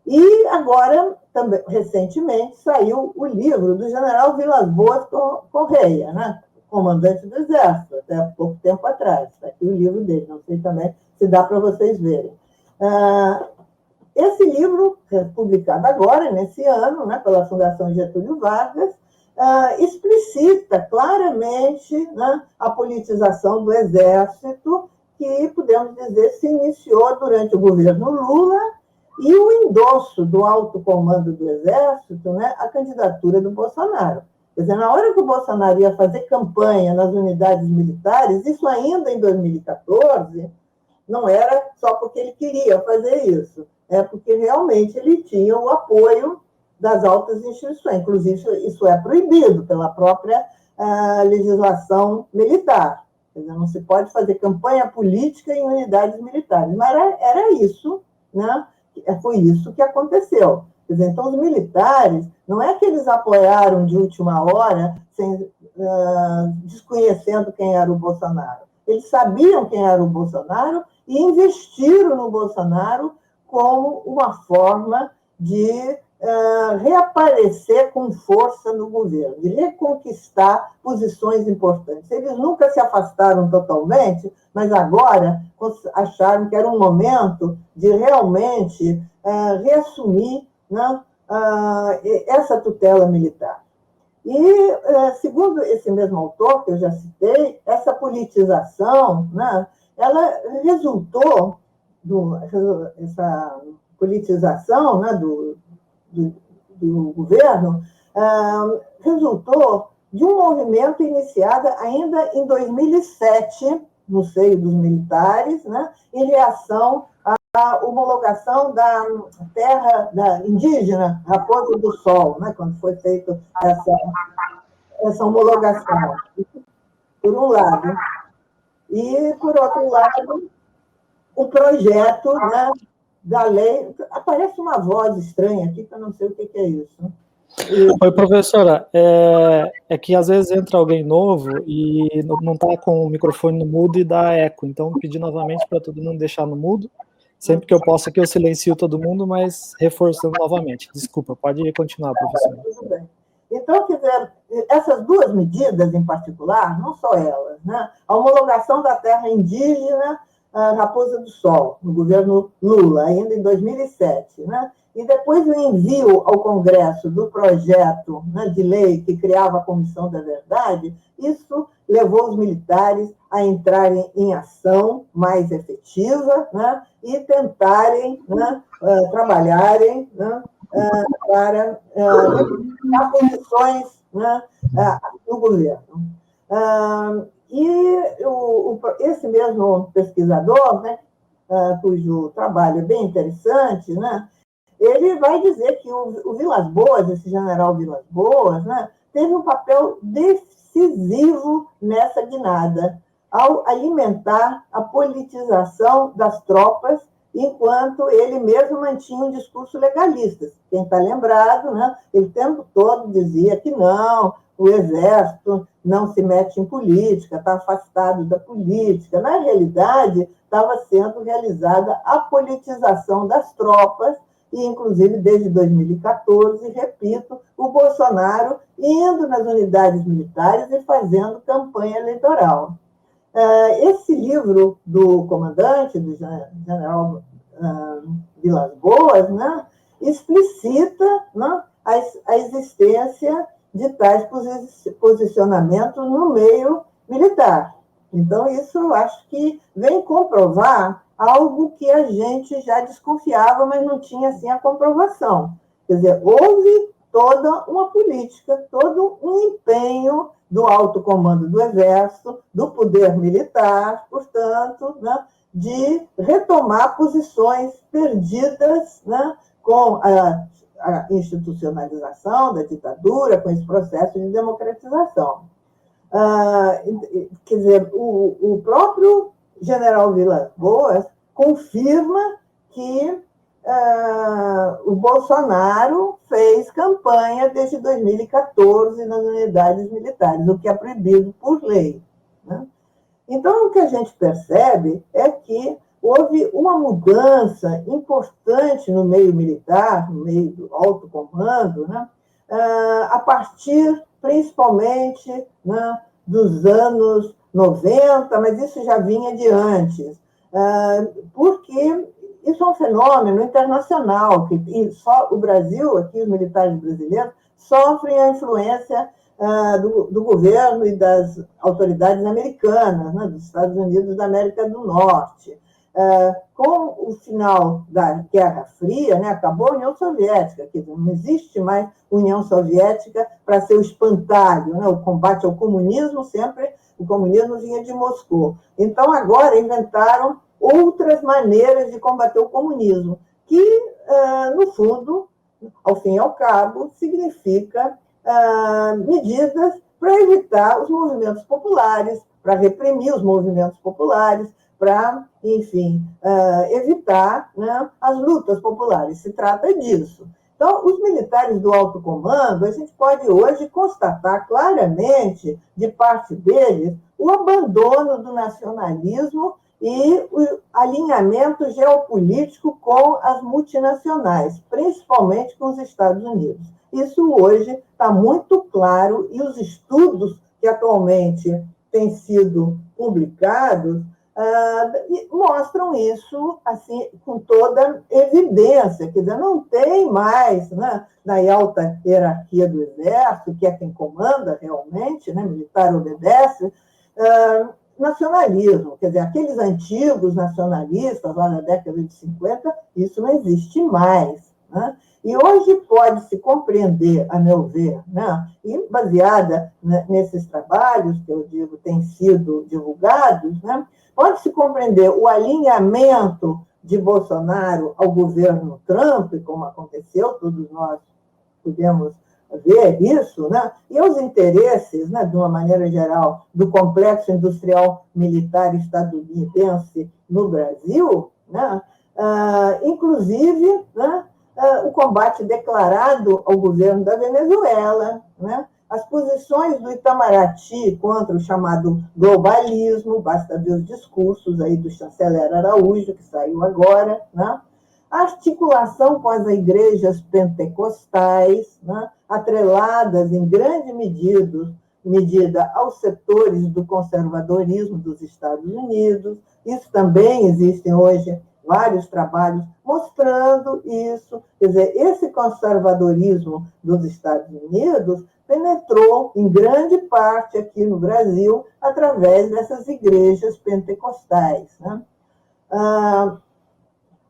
Speaker 4: E agora, também, recentemente, saiu o livro do general Vilas Boas Correia, né? Comandante do Exército, até há pouco tempo atrás. Está aqui o livro dele, não sei também se dá para vocês verem. Esse livro, publicado agora, nesse ano, né, pela Fundação Getúlio Vargas, explicita claramente, né, a politização do Exército, que, podemos dizer, se iniciou durante o governo Lula, e o endosso do alto comando do Exército, né, a candidatura do Bolsonaro. Quer dizer, na hora que o Bolsonaro ia fazer campanha nas unidades militares, isso ainda em 2014, não era só porque ele queria fazer isso, é porque realmente ele tinha o apoio das altas instituições. Inclusive, isso é proibido pela própria legislação militar. Quer dizer, não se pode fazer campanha política em unidades militares. Mas era isso, né? Foi isso que aconteceu. Quer dizer, então, os militares, não é que eles apoiaram de última hora, desconhecendo quem era o Bolsonaro. Eles sabiam quem era o Bolsonaro e investiram no Bolsonaro como uma forma de reaparecer com força no governo, de reconquistar posições importantes. Eles nunca se afastaram totalmente, mas agora acharam que era um momento de realmente reassumir, né, essa tutela militar. E, segundo esse mesmo autor, que eu já citei, essa politização, né, ela resultou, essa politização, né, do governo, resultou de um movimento iniciado ainda em 2007, no seio dos militares, né, em reação à homologação da terra indígena, Raposa do Sol, né, quando foi feita essa homologação. por um lado. E, por outro lado, o projeto, né, da lei... Aparece uma voz estranha aqui, que eu não sei o que é isso.
Speaker 3: Oi, professora, é que às vezes entra alguém novo e não está com o microfone no mudo e dá eco, então pedir novamente para todo mundo deixar no mudo. Sempre que eu posso aqui eu silencio todo mundo, mas reforçando novamente. Desculpa, pode continuar, professora.
Speaker 4: Tudo bem. Então, quer dizer, essas duas medidas em particular, não só elas, né? A homologação da terra indígena Raposa do Sol, no governo Lula, ainda em 2007, né? E depois o envio ao Congresso do projeto, né, de lei que criava a Comissão da Verdade, isso levou os militares a entrarem em ação mais efetiva, né, e tentarem, né, trabalharem, né, para representar posições, né, no governo. Esse mesmo pesquisador, né, cujo trabalho é bem interessante, né, ele vai dizer que o Vilas Boas, esse general Vilas Boas, né, teve um papel decisivo nessa guinada, ao alimentar a politização das tropas, enquanto ele mesmo mantinha um discurso legalista. Quem está lembrado, né, ele o tempo todo dizia que não, o exército não se mete em política, está afastado da política. Na realidade, estava sendo realizada a politização das tropas, e, inclusive, desde 2014, repito, o Bolsonaro indo nas unidades militares e fazendo campanha eleitoral. Esse livro do comandante, do general Vilas Boas, né, explicita, né, a existência de tais posicionamentos no meio militar. Então, isso eu acho que vem comprovar algo que a gente já desconfiava, mas não tinha assim a comprovação. Quer dizer, houve toda uma política, todo um empenho do alto comando do Exército, do poder militar, portanto, né, de retomar posições perdidas, né, com a institucionalização da ditadura, com esse processo de democratização. Quer dizer, o próprio general Vilas Boas confirma que o Bolsonaro fez campanha desde 2014 nas unidades militares, o que é proibido por lei, né? Então, o que a gente percebe é que houve uma mudança importante no meio militar, no meio do alto comando, né, a partir, principalmente, né, dos anos 90, mas isso já vinha de antes, porque isso é um fenômeno internacional, que só o Brasil, aqui os militares brasileiros, sofrem a influência do governo e das autoridades americanas, né, dos Estados Unidos da América do Norte. Com o final da Guerra Fria, né, acabou a União Soviética, quer dizer, não existe mais União Soviética para ser o espantalho, né, o combate ao comunismo, sempre o comunismo vinha de Moscou. Então, agora inventaram outras maneiras de combater o comunismo, que, no fundo, ao fim e ao cabo, significa medidas para evitar os movimentos populares, para reprimir os movimentos populares, para, enfim, evitar, né, as lutas populares. Se trata disso. Então, os militares do alto comando, a gente pode hoje constatar claramente, de parte deles, o abandono do nacionalismo e o alinhamento geopolítico com as multinacionais, principalmente com os Estados Unidos. Isso hoje está muito claro, e os estudos que atualmente têm sido publicados mostram isso assim, com toda evidência. Quer dizer, não tem mais, né, na alta hierarquia do Exército, que é quem comanda realmente, né, militar obedece, nacionalismo. Quer dizer, aqueles antigos nacionalistas, lá na década de 50, isso não existe mais, né? E hoje pode-se compreender, a meu ver, né, e baseada nesses trabalhos que eu digo têm sido divulgados, né, pode-se compreender o alinhamento de Bolsonaro ao governo Trump, como aconteceu, todos nós podemos ver isso, né? E os interesses, né, de uma maneira geral, do complexo industrial militar estadunidense no Brasil, né? Inclusive, né, o combate declarado ao governo da Venezuela, né? As posições do Itamaraty contra o chamado globalismo, basta ver os discursos aí do chanceler Araújo, que saiu agora, né? A articulação com as igrejas pentecostais, né? Atreladas em grande medida aos setores do conservadorismo dos Estados Unidos. Isso também existem hoje vários trabalhos mostrando isso. Quer dizer, esse conservadorismo dos Estados Unidos penetrou em grande parte aqui no Brasil através dessas igrejas pentecostais, né?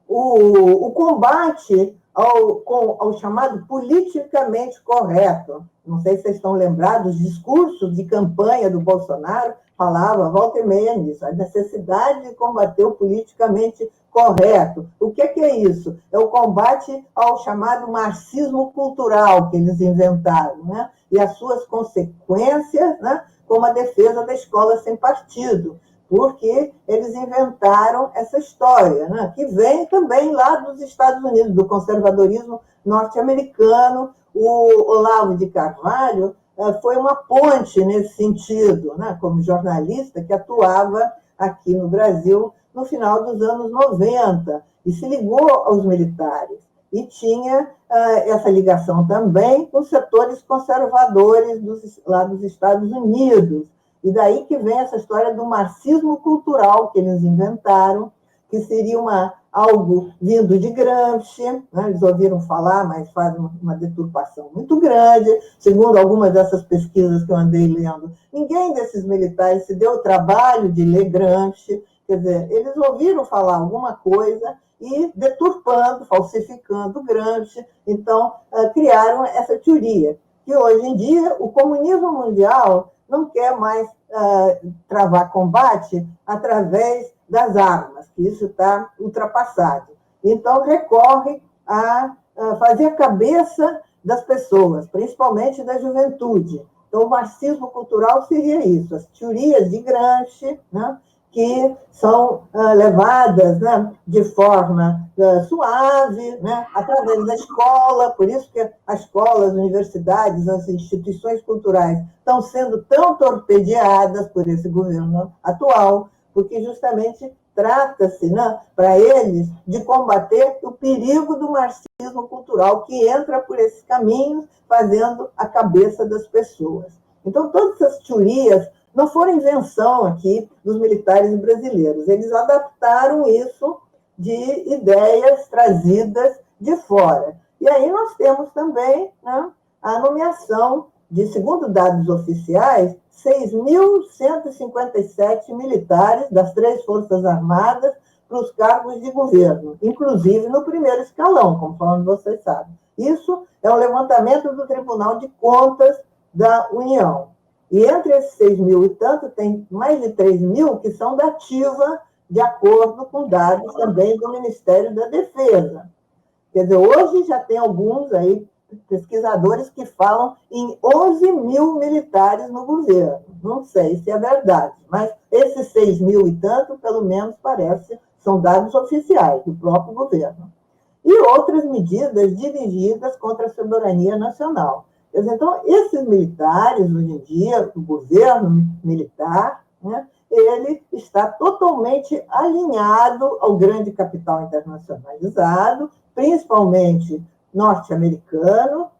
Speaker 4: O combate ao chamado politicamente correto, não sei se vocês estão lembrados, os discursos de campanha do Bolsonaro falava volta e meia nisso, a necessidade de combater o politicamente correto. O que é isso? É o combate ao chamado marxismo cultural que eles inventaram, né? E as suas consequências, né? Como a defesa da escola sem partido, porque eles inventaram essa história, né? Que vem também lá dos Estados Unidos, do conservadorismo norte-americano. O Olavo de Carvalho foi uma ponte nesse sentido, né? Como jornalista que atuava aqui no Brasil no final dos anos 90, e se ligou aos militares. E tinha essa ligação também com os setores conservadores lá dos Estados Unidos. E daí que vem essa história do marxismo cultural que eles inventaram, que seria algo vindo de Gramsci, né? Eles ouviram falar, mas fazem uma deturpação muito grande. Segundo algumas dessas pesquisas que eu andei lendo, ninguém desses militares se deu o trabalho de ler Gramsci. Quer dizer, eles ouviram falar alguma coisa e deturpando, falsificando Gramsci, então criaram essa teoria, que hoje em dia o comunismo mundial não quer mais travar combate através das armas, que isso está ultrapassado. Então, recorre a fazer a cabeça das pessoas, principalmente da juventude. Então, o marxismo cultural seria isso, as teorias de Gramsci, né? Que são levadas, né, de forma suave, né, através da escola. Por isso que as escolas, as universidades, as instituições culturais estão sendo tão torpedeadas por esse governo atual, porque justamente trata-se, né, para eles, de combater o perigo do marxismo cultural, que entra por esses caminhos, fazendo a cabeça das pessoas. Então, todas essas teorias não foram invenção aqui dos militares brasileiros. Eles adaptaram isso de ideias trazidas de fora. E aí nós temos também, né, a nomeação de, segundo dados oficiais, 6.157 militares das 3 Forças Armadas para os cargos de governo, inclusive no primeiro escalão, conforme vocês sabem. Isso é um levantamento do Tribunal de Contas da União. E entre esses 6.000 e tanto, tem mais de 3.000 que são da ativa, de acordo com dados também do Ministério da Defesa. Quer dizer, hoje já tem alguns aí, pesquisadores que falam em 11.000 militares no governo. Não sei se é verdade, mas esses 6.000 e tanto, pelo menos, são dados oficiais do próprio governo. E outras medidas dirigidas contra a soberania nacional. Então, esses militares, hoje em dia, o governo militar, né, ele está totalmente alinhado ao grande capital internacionalizado, principalmente norte-americano,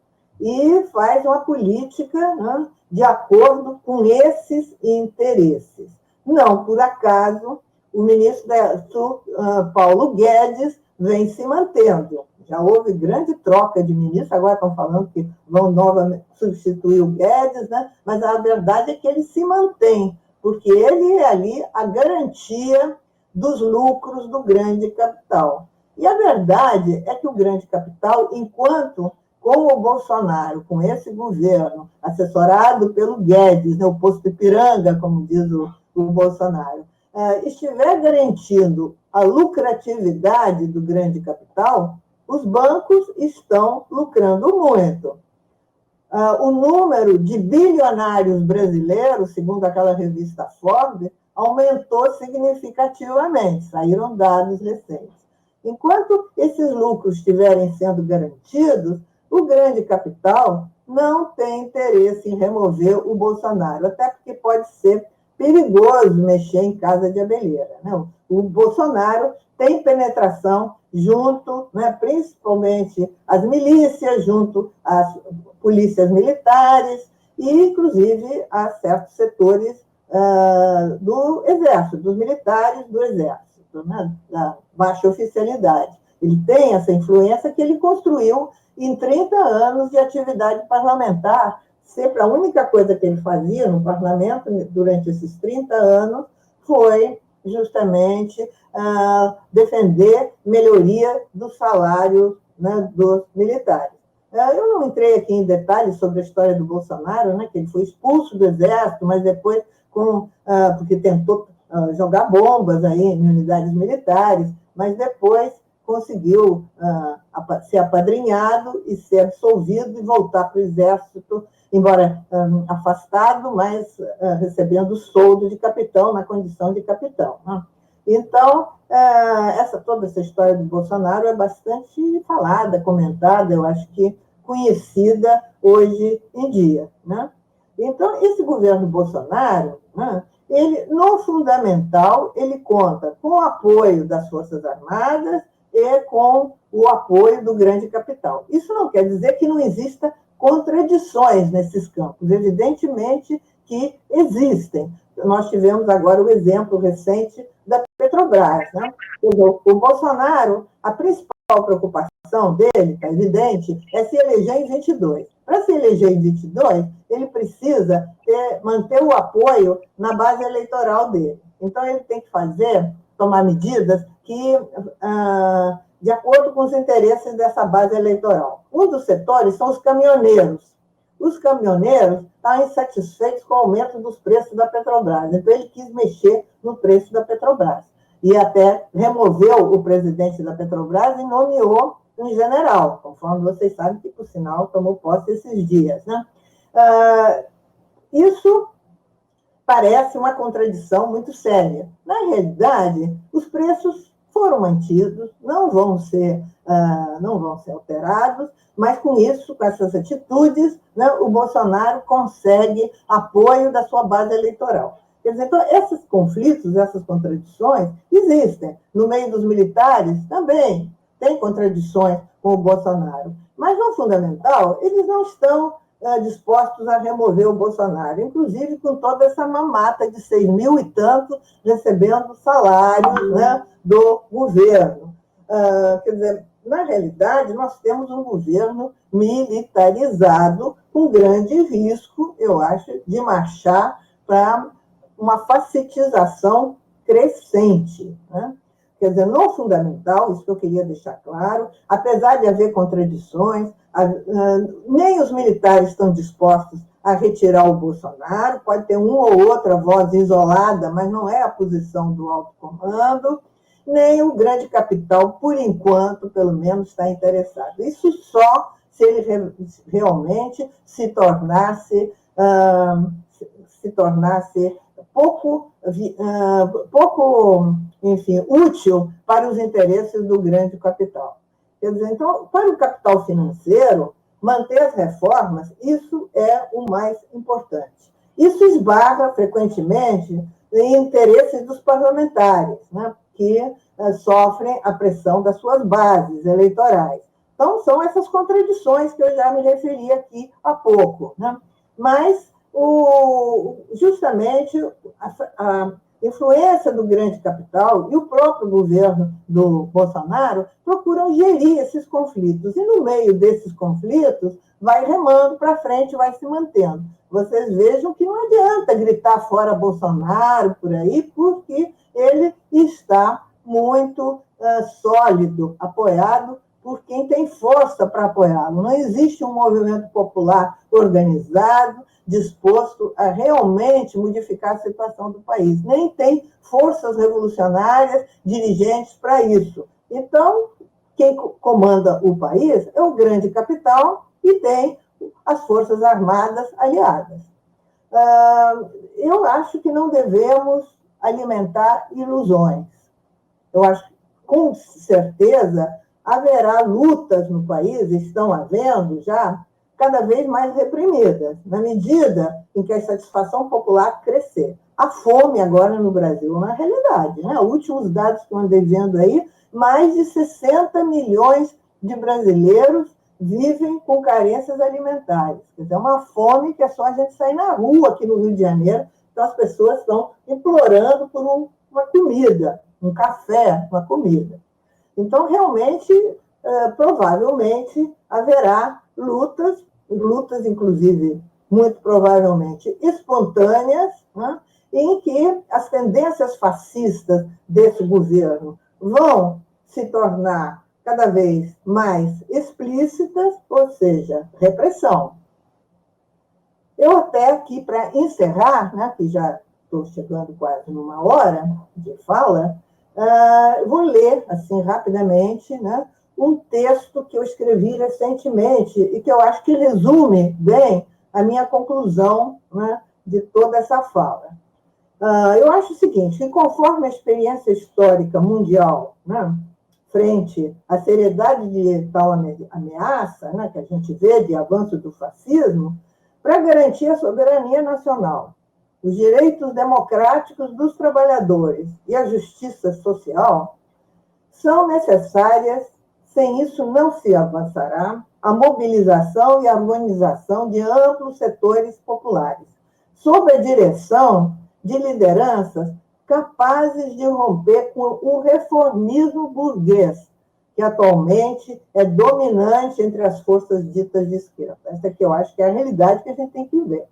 Speaker 4: e faz uma política, né, de acordo com esses interesses. Não por acaso, o ministro Paulo Guedes vem se mantendo. Já houve grande troca de ministros, agora estão falando que vão novamente substituir o Guedes, né? Mas a verdade é que ele se mantém, porque ele é ali a garantia dos lucros do grande capital. E a verdade é que o grande capital, enquanto com o Bolsonaro, com esse governo, assessorado pelo Guedes, né, o posto Ipiranga, como diz o Bolsonaro, estiver garantindo a lucratividade do grande capital, os bancos estão lucrando muito. o número de bilionários brasileiros, segundo aquela revista Forbes, aumentou significativamente, saíram dados recentes. Enquanto esses lucros estiverem sendo garantidos, o grande capital não tem interesse em remover o Bolsonaro, até porque pode ser perigoso mexer em casa de abelheira. Né? O Bolsonaro tem penetração junto, né, principalmente as milícias, junto às polícias militares e, inclusive, a certos setores do Exército, dos militares do Exército, né, da baixa oficialidade. Ele tem essa influência que ele construiu em 30 anos de atividade parlamentar. Sempre a única coisa que ele fazia no parlamento durante esses 30 anos foi justamente defender melhoria do salário, né, dos militares. Eu não entrei aqui em detalhes sobre a história do Bolsonaro, né, que ele foi expulso do Exército, mas depois, porque tentou jogar bombas aí em unidades militares, mas depois conseguiu ser apadrinhado e ser absolvido e voltar para o Exército, embora afastado, mas recebendo soldo de capitão, na condição de capitão. Né? Então, toda essa história do Bolsonaro é bastante falada, comentada, eu acho que conhecida hoje em dia. Né? Então, esse governo Bolsonaro, né, ele, no fundamental, ele conta com o apoio das Forças Armadas e com o apoio do grande capital. Isso não quer dizer que não exista contradições nesses campos. Evidentemente que existem. Nós tivemos agora o exemplo recente da Petrobras. Né? O Bolsonaro, a principal preocupação dele, está evidente, é se eleger em 22. Para se eleger em 22, ele precisa manter o apoio na base eleitoral dele. Então, ele tem que tomar medidas que, de acordo com os interesses dessa base eleitoral. Um dos setores são os caminhoneiros. Os caminhoneiros estão insatisfeitos com o aumento dos preços da Petrobras. Então, ele quis mexer no preço da Petrobras. E até removeu o presidente da Petrobras e nomeou um general, conforme vocês sabem que, por sinal, tomou posse esses dias. Né? Isso parece uma contradição muito séria. Na realidade, os preços foram mantidos, não vão ser alterados, mas com isso, com essas atitudes, né, o Bolsonaro consegue apoio da sua base eleitoral. Quer dizer, então, esses conflitos, essas contradições existem. No meio dos militares também tem contradições com o Bolsonaro. Mas, no fundamental, eles não estão dispostos a remover o Bolsonaro, inclusive com toda essa mamata de 6 mil e tanto recebendo salários, né, do governo. Quer dizer, na realidade, nós temos um governo militarizado com grande risco, eu acho, de marchar para uma facetização crescente. Né? Quer dizer, no fundamental, isso que eu queria deixar claro, apesar de haver contradições, nem os militares estão dispostos a retirar o Bolsonaro, pode ter uma ou outra voz isolada, mas não é a posição do alto comando, nem o grande capital, por enquanto, pelo menos, está interessado. Isso só se ele realmente se tornasse pouco, enfim, útil para os interesses do grande capital. Quer dizer, então, para o capital financeiro, manter as reformas, isso é o mais importante. Isso esbarra, frequentemente, em interesses dos parlamentares, né, que sofrem a pressão das suas bases eleitorais. Então, são essas contradições que eu já me referi aqui há pouco. Né? Mas, justamente, a influência do grande capital e o próprio governo do Bolsonaro procuram gerir esses conflitos. E, no meio desses conflitos, vai remando para frente, vai se mantendo. Vocês vejam que não adianta gritar fora Bolsonaro por aí, porque ele está muito sólido, apoiado por quem tem força para apoiá-lo. Não existe um movimento popular organizado, disposto a realmente modificar a situação do país. Nem tem forças revolucionárias, dirigentes para isso. Então, quem comanda o país é o grande capital e tem as Forças Armadas aliadas. Eu acho que não devemos alimentar ilusões. Eu acho que, com certeza, haverá lutas no país, estão havendo já, cada vez mais reprimidas, na medida em que a satisfação popular crescer. A fome agora no Brasil é uma realidade, né? Últimos dados que eu andei vendo aí, mais de 60 milhões de brasileiros vivem com carências alimentares. Quer dizer, é uma fome que é só a gente sair na rua aqui no Rio de Janeiro, então as pessoas estão implorando por uma comida, um café, uma comida. Então, realmente, provavelmente, haverá lutas, inclusive, muito provavelmente espontâneas, né, em que as tendências fascistas desse governo vão se tornar cada vez mais explícitas, ou seja, repressão. Eu até aqui, para encerrar, né, que já estou chegando quase numa hora de fala, vou ler, assim, rapidamente, né, um texto que eu escrevi recentemente e que eu acho que resume bem a minha conclusão, né, de toda essa fala. Eu acho o seguinte, que conforme a experiência histórica mundial, né, frente à seriedade de tal ameaça, né, que a gente vê de avanço do fascismo, para garantir a soberania nacional, os direitos democráticos dos trabalhadores e a justiça social, são necessárias, sem isso não se avançará, a mobilização e a harmonização de amplos setores populares, sob a direção de lideranças capazes de romper com o reformismo burguês, que atualmente é dominante entre as forças ditas de esquerda. Essa aqui eu acho que é a realidade que a gente tem que ver.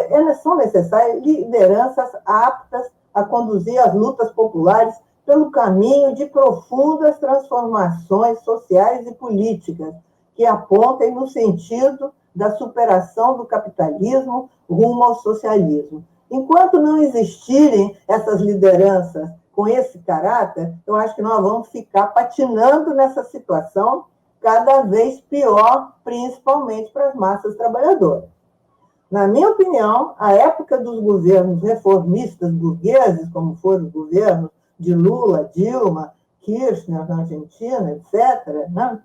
Speaker 4: Elas são necessárias lideranças aptas a conduzir as lutas populares pelo caminho de profundas transformações sociais e políticas que apontem no sentido da superação do capitalismo rumo ao socialismo. Enquanto não existirem essas lideranças com esse caráter, eu acho que nós vamos ficar patinando nessa situação cada vez pior, principalmente para as massas trabalhadoras. Na minha opinião, a época dos governos reformistas burgueses, como foram os governos de Lula, Dilma, Kirchner na Argentina, etc., né?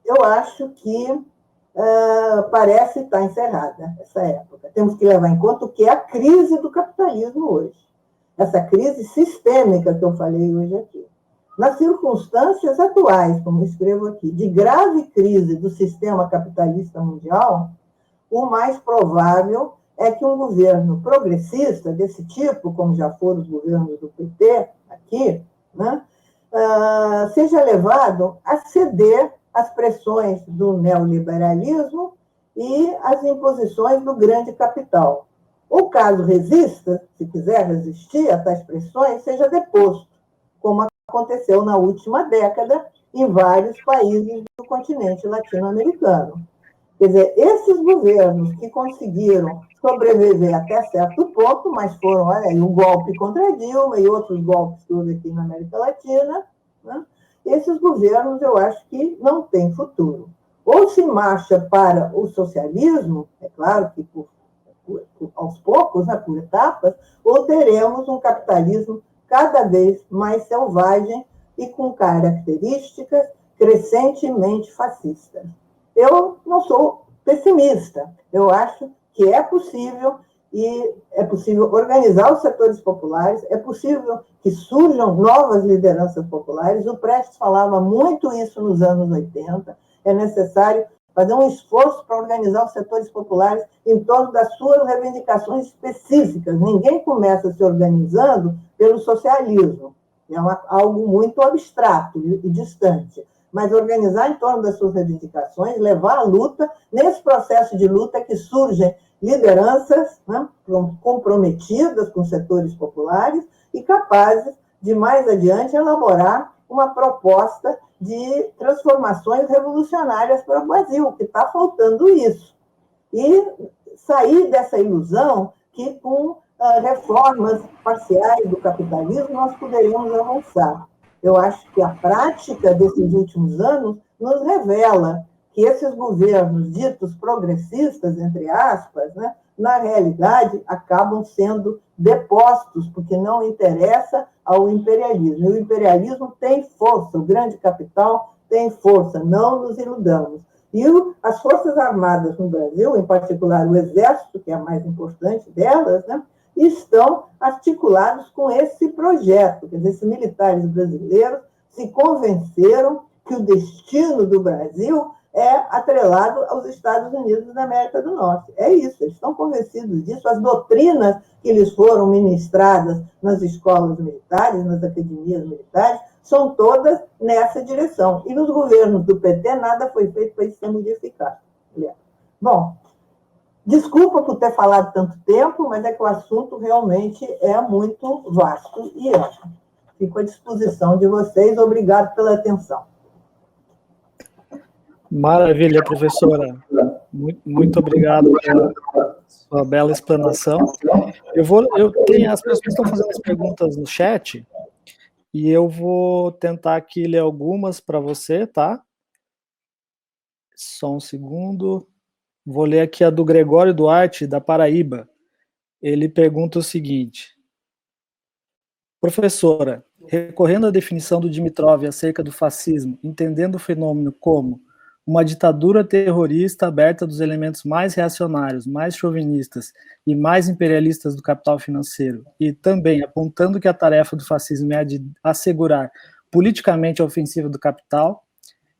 Speaker 4: Eu acho que parece estar encerrada essa época. Temos que levar em conta o que é a crise do capitalismo hoje. Essa crise sistêmica que eu falei hoje aqui. Nas circunstâncias atuais, como escrevo aqui, de grave crise do sistema capitalista mundial, o mais provável é que um governo progressista desse tipo, como já foram os governos do PT aqui, né, seja levado a ceder às pressões do neoliberalismo e às imposições do grande capital. Ou caso resista, se quiser resistir a tais pressões, seja deposto, como aconteceu na última década em vários países do continente latino-americano. Quer dizer, esses governos que conseguiram sobreviver até certo ponto, mas foram, olha aí, um golpe contra Dilma e outros golpes que houve aqui na América Latina, né? Esses governos eu acho que não têm futuro. Ou se marcha para o socialismo, é claro que aos poucos, né, por etapas, ou teremos um capitalismo cada vez mais selvagem e com características crescentemente fascistas. Eu não sou pessimista. Eu acho que é possível organizar os setores populares, é possível que surjam novas lideranças populares. O Prestes falava muito isso nos anos 80. É necessário fazer um esforço para organizar os setores populares em torno das suas reivindicações específicas. Ninguém começa se organizando pelo socialismo. É algo muito abstrato e distante. Mas organizar em torno das suas reivindicações, levar a luta, nesse processo de luta que surgem lideranças, né, comprometidas com setores populares e capazes de, mais adiante, elaborar uma proposta de transformações revolucionárias para o Brasil, que está faltando isso. E sair dessa ilusão que, com reformas parciais do capitalismo, nós poderíamos avançar. Eu acho que a prática desses últimos anos nos revela que esses governos ditos progressistas, entre aspas, né, na realidade, acabam sendo depostos, porque não interessa ao imperialismo. E o imperialismo tem força, o grande capital tem força, não nos iludamos. E as Forças Armadas no Brasil, em particular o Exército, que é a mais importante delas, né, estão articulados com esse projeto. Quer dizer, esses militares brasileiros se convenceram que o destino do Brasil é atrelado aos Estados Unidos da América do Norte. É isso, eles estão convencidos disso. As doutrinas que lhes foram ministradas nas escolas militares, nas academias militares, são todas nessa direção. E nos governos do PT, nada foi feito para isso ser modificado. Bom, desculpa por ter falado tanto tempo, mas é que o assunto realmente é muito vasto e amplo. Fico à disposição de vocês. Obrigado pela atenção.
Speaker 3: Maravilha, professora. Muito obrigado pela sua bela explanação. As pessoas estão fazendo as perguntas no chat e eu vou tentar aqui ler algumas para você, tá? Só um segundo. Vou ler aqui a do Gregório Duarte, da Paraíba. Ele pergunta o seguinte: professora, recorrendo à definição do Dimitrov acerca do fascismo, entendendo o fenômeno como uma ditadura terrorista aberta dos elementos mais reacionários, mais chauvinistas e mais imperialistas do capital financeiro, e também apontando que a tarefa do fascismo é a de assegurar politicamente a ofensiva do capital,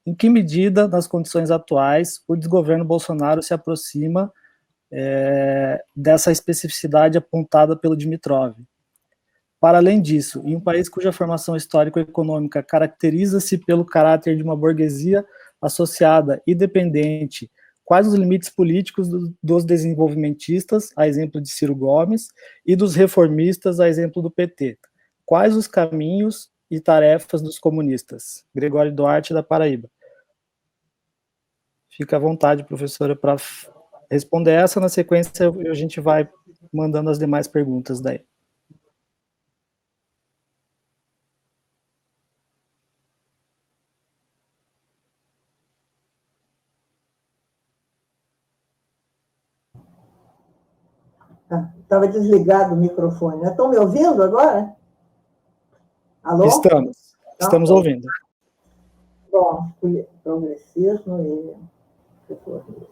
Speaker 3: em que medida, nas condições atuais, o desgoverno Bolsonaro se aproxima dessa especificidade apontada pelo Dimitrov? Para além disso, em um país cuja formação histórico-econômica caracteriza-se pelo caráter de uma burguesia associada e dependente, quais os limites políticos dos desenvolvimentistas, a exemplo de Ciro Gomes, e dos reformistas, a exemplo do PT? Quais os caminhos e tarefas dos comunistas? Gregório Duarte, da Paraíba. Fica à vontade, professora, para responder essa. Na sequência, a gente vai mandando as demais perguntas daí.
Speaker 4: Estava desligado o microfone. Estão me ouvindo agora? Alô?
Speaker 3: Estamos ouvindo.
Speaker 4: Bom, progressismo e reformismo.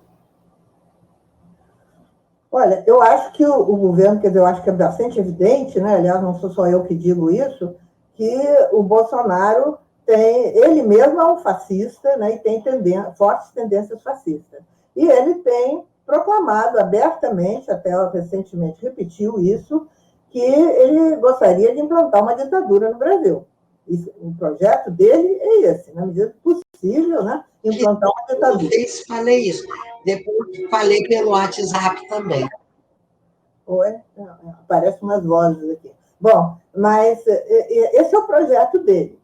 Speaker 4: Olha, eu acho que o governo, quer dizer, eu acho que é bastante evidente, né? Aliás, não sou só eu que digo isso, que o Bolsonaro ele mesmo é um fascista, né? E tem fortes tendências fascistas. E ele tem proclamado abertamente, até recentemente repetiu isso, que ele gostaria de implantar uma ditadura no Brasil. O projeto dele é esse, na medida do possível, né, implantar uma ditadura.
Speaker 5: Não sei se falei isso. Depois falei pelo WhatsApp também.
Speaker 4: Oi? Aparecem umas vozes aqui. Bom, mas esse é o projeto dele.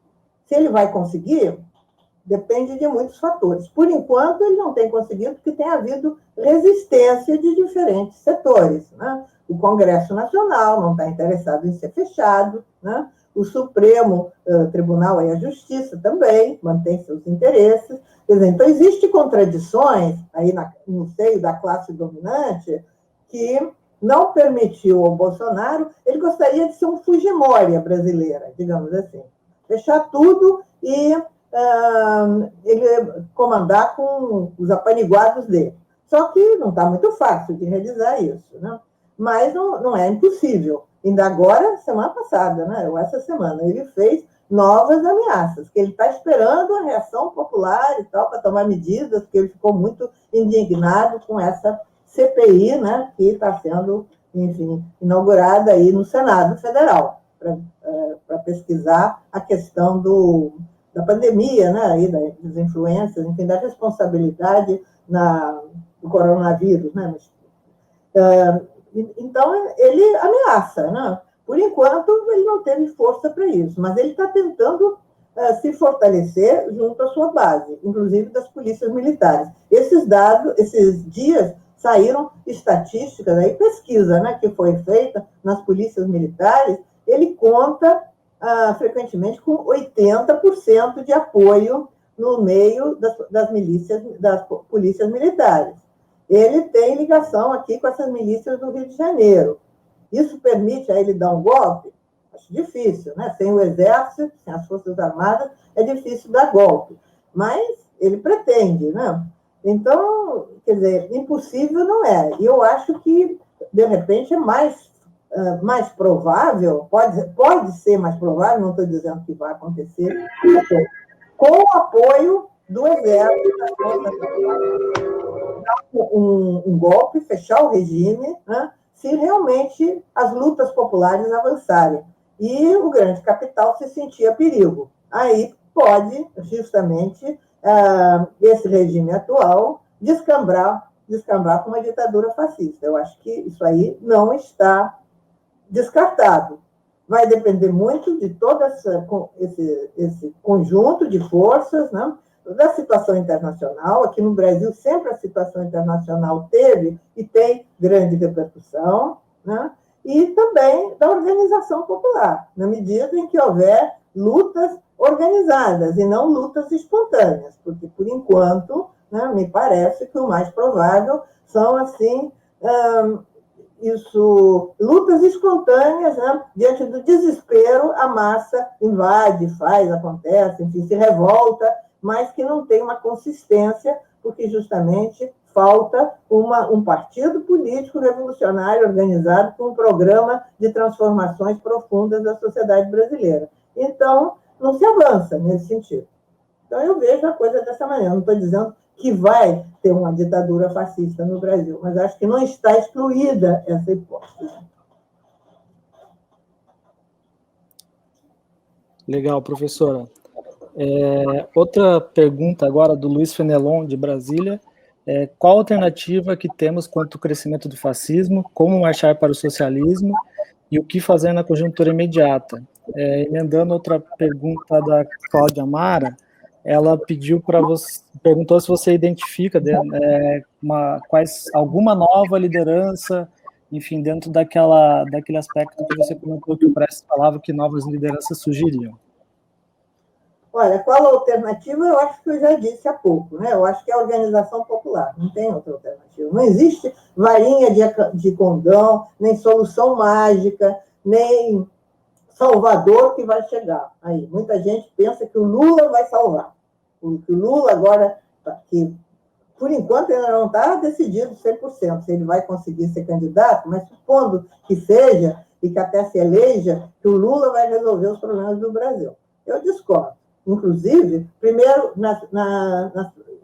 Speaker 4: Se ele vai conseguir, depende de muitos fatores. Por enquanto, ele não tem conseguido, porque tem havido resistência de diferentes setores, né? O Congresso Nacional não está interessado em ser fechado, né? O Supremo Tribunal e a Justiça também mantém seus interesses. Quer dizer, então, existem contradições aí no seio da classe dominante que não permitiu ao Bolsonaro, ele gostaria de ser um Fujimori brasileira, digamos assim. Fechar tudo e ele comandar com os apaniguados dele. Só que não está muito fácil de realizar isso, né? Mas não é impossível. Ainda agora, semana passada, né? Ou essa semana, ele fez novas ameaças, que ele está esperando a reação popular e tal, para tomar medidas, porque ele ficou muito indignado com essa CPI, né? Que está sendo, enfim, inaugurada aí no Senado Federal, para pesquisar a questão da pandemia, né, aí das influências, enfim, da responsabilidade do coronavírus, né? Então, ele ameaça, né? Por enquanto, ele não teve força para isso, mas ele está tentando se fortalecer junto à sua base, inclusive das polícias militares. Esses dias saíram estatísticas, aí, pesquisa, né, que foi feita nas polícias militares, ele conta frequentemente com 80% de apoio no meio das milícias, das polícias militares. Ele tem ligação aqui com essas milícias do Rio de Janeiro. Isso permite a ele dar um golpe? Acho difícil, né? Sem o Exército, sem as Forças Armadas, é difícil dar golpe. Mas ele pretende, né? Então, quer dizer, impossível não é. E eu acho que, de repente, é mais provável, pode ser mais provável, não estou dizendo que vai acontecer, com o apoio do Exército, das Forças Armadas, dar um golpe, fechar o regime, né, se realmente as lutas populares avançarem. E o grande capital se sentir a perigo. Aí pode, justamente, esse regime atual descambrar com uma ditadura fascista. Eu acho que isso aí não está descartado. Vai depender muito de todo esse conjunto de forças, né? Da situação internacional. Aqui no Brasil, sempre a situação internacional teve e tem grande repercussão, né? E também da organização popular, na medida em que houver lutas organizadas e não lutas espontâneas, porque, por enquanto, né, me parece que o mais provável são, assim, lutas espontâneas, né? Diante do desespero, a massa invade, acontece, enfim, se revolta, mas que não tem uma consistência, porque justamente falta um partido político revolucionário organizado com um programa de transformações profundas da sociedade brasileira. Então, não se avança nesse sentido. Então, eu vejo a coisa dessa maneira. Não estou dizendo que vai ter uma ditadura fascista no Brasil, mas acho que não está excluída essa hipótese.
Speaker 3: Legal, professora. Outra pergunta agora do Luiz Fenelon, de Brasília. Qual a alternativa que temos quanto ao crescimento do fascismo? Como marchar para o socialismo? E o que fazer na conjuntura imediata? Emendando outra pergunta da Cláudia Mara, ela perguntou se você identifica alguma nova liderança, enfim, dentro daquele aspecto que você comentou que o Prestes falava que novas lideranças surgiriam.
Speaker 4: Olha, qual a alternativa? Eu acho que eu já disse há pouco, né? Eu acho que é a organização popular, não tem outra alternativa. Não existe varinha de condão, nem solução mágica, nem salvador que vai chegar aí. Muita gente pensa que o Lula vai salvar. Que o Lula agora, que por enquanto ainda não está decidido 100% se ele vai conseguir ser candidato, mas supondo que seja e que até se eleja, que o Lula vai resolver os problemas do Brasil. Eu discordo. Inclusive, primeiro,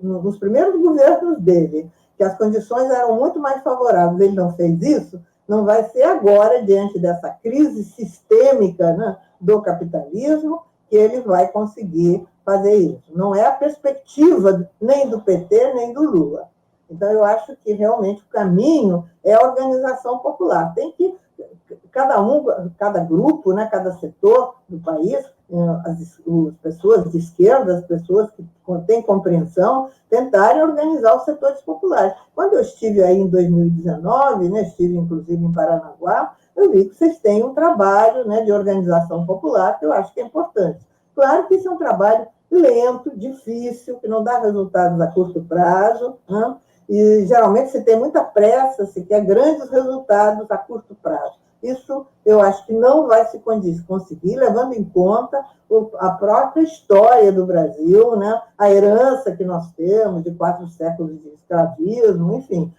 Speaker 4: nos primeiros governos dele, que as condições eram muito mais favoráveis, ele não fez isso, não vai ser agora, diante dessa crise sistêmica, né, do capitalismo, que ele vai conseguir fazer isso. Não é a perspectiva nem do PT, nem do Lula. Então, eu acho que realmente o caminho é a organização popular. Tem que, cada grupo, né, cada setor do país, as pessoas de esquerda, as pessoas que têm compreensão, tentarem organizar os setores populares. Quando eu estive aí em 2019, né, estive inclusive em Paranaguá, eu vi que vocês têm um trabalho, né, de organização popular que eu acho que é importante. Claro que isso é um trabalho lento, difícil, que não dá resultados a curto prazo, né? E geralmente se tem muita pressa, se quer grandes resultados a curto prazo. Isso eu acho que não vai se conseguir, levando em conta a própria história do Brasil, né? A herança que nós temos de 4 séculos de escravismo, enfim,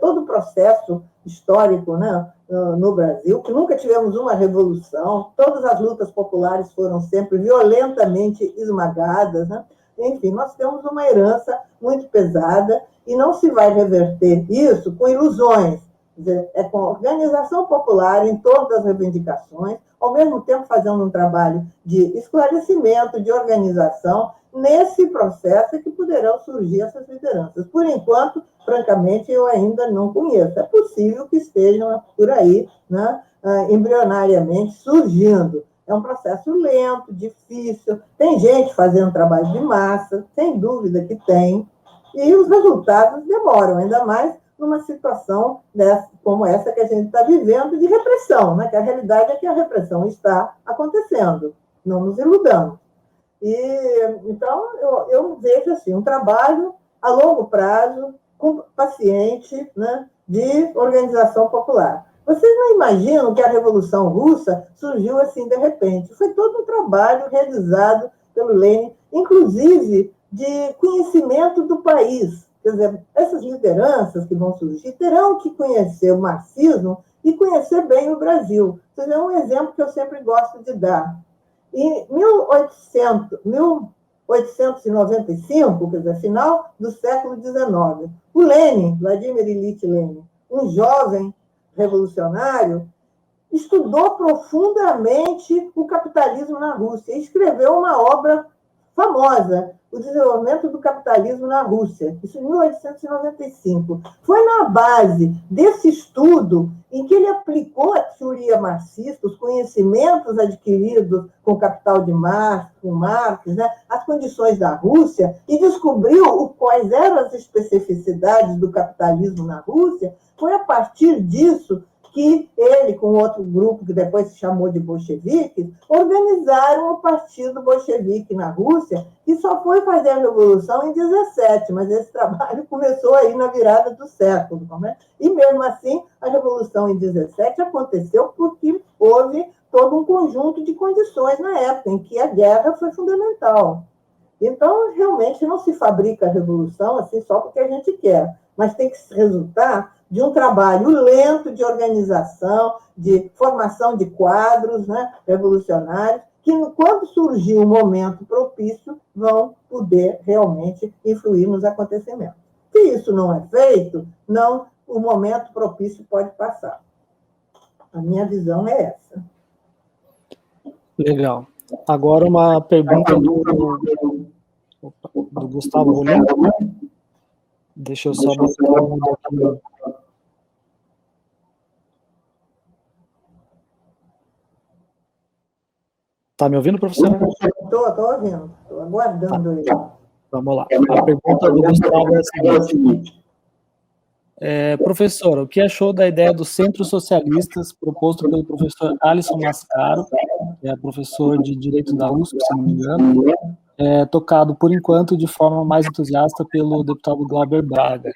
Speaker 4: todo o processo histórico, né, no Brasil, que nunca tivemos uma revolução, todas as lutas populares foram sempre violentamente esmagadas, né? Enfim, nós temos uma herança muito pesada e não se vai reverter isso com ilusões. Quer dizer, é com a organização popular em todas as reivindicações, ao mesmo tempo fazendo um trabalho de esclarecimento, de organização, nesse processo é que poderão surgir essas lideranças. Por enquanto, francamente, eu ainda não conheço. É possível que estejam por aí, né, embrionariamente surgindo. É um processo lento, difícil, tem gente fazendo trabalho de massa, sem dúvida que tem, e os resultados demoram, ainda mais numa situação como essa que a gente está vivendo de repressão, né? Que a realidade é que a repressão está acontecendo, não nos iludamos. Então, eu vejo assim, um trabalho a longo prazo, paciente, né, de organização popular. Vocês não imaginam que a Revolução Russa surgiu assim de repente. Foi todo um trabalho realizado pelo Lenin, inclusive de conhecimento do país. Quer dizer, essas lideranças que vão surgir terão que conhecer o marxismo e conhecer bem o Brasil. Isso é um exemplo que eu sempre gosto de dar. Em 1895, quer dizer, final do século XIX, o Lenin, Vladimir Ilyich Lenin, um jovem revolucionário, estudou profundamente o capitalismo na Rússia e escreveu uma obra famosa, O Desenvolvimento do Capitalismo na Rússia, isso em 1895. Foi na base desse estudo em que ele aplicou a teoria marxista, os conhecimentos adquiridos com o Capital de Marx, com Marx, né, as condições da Rússia, e descobriu quais eram as especificidades do capitalismo na Rússia. Foi a partir disso que ele, com outro grupo, que depois se chamou de bolcheviques, organizaram o Partido Bolchevique na Rússia, que só foi fazer a Revolução em 17, mas esse trabalho começou aí na virada do século. Né? E, mesmo assim, a Revolução em 17 aconteceu porque houve todo um conjunto de condições na época, em que a guerra foi fundamental. Então, realmente, não se fabrica a Revolução assim só porque a gente quer, mas tem que resultar de um trabalho lento de organização, de formação de quadros, né, revolucionários, que, quando surgir um momento propício, vão poder realmente influir nos acontecimentos. Se isso não é feito, o momento propício pode passar. A minha visão é essa.
Speaker 3: Legal. Agora uma pergunta do Gustavo Rolim. Deixa eu só botar o mundo aqui. Tá me ouvindo, professor?
Speaker 4: Estou ouvindo, estou aguardando ele.
Speaker 3: Vamos lá. A pergunta do Gustavo é a seguinte. Professor, o que achou da ideia dos centros socialistas proposto pelo professor Alisson Mascaro, que é professor de Direito da USP, se não me engano, tocado, por enquanto, de forma mais entusiasta pelo deputado Glauber Braga?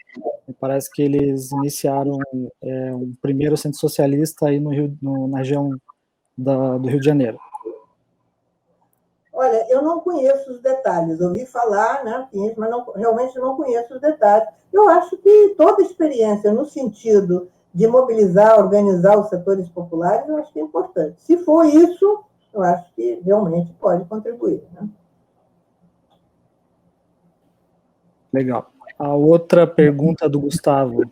Speaker 3: Me parece que eles iniciaram um primeiro centro socialista aí na região do Rio de Janeiro.
Speaker 4: Olha, eu não conheço os detalhes, ouvi falar, né, mas realmente não conheço os detalhes. Eu acho que toda experiência no sentido de mobilizar, organizar os setores populares, eu acho que é importante. Se for isso, eu acho que realmente pode contribuir. Né?
Speaker 3: Legal. A outra pergunta do Gustavo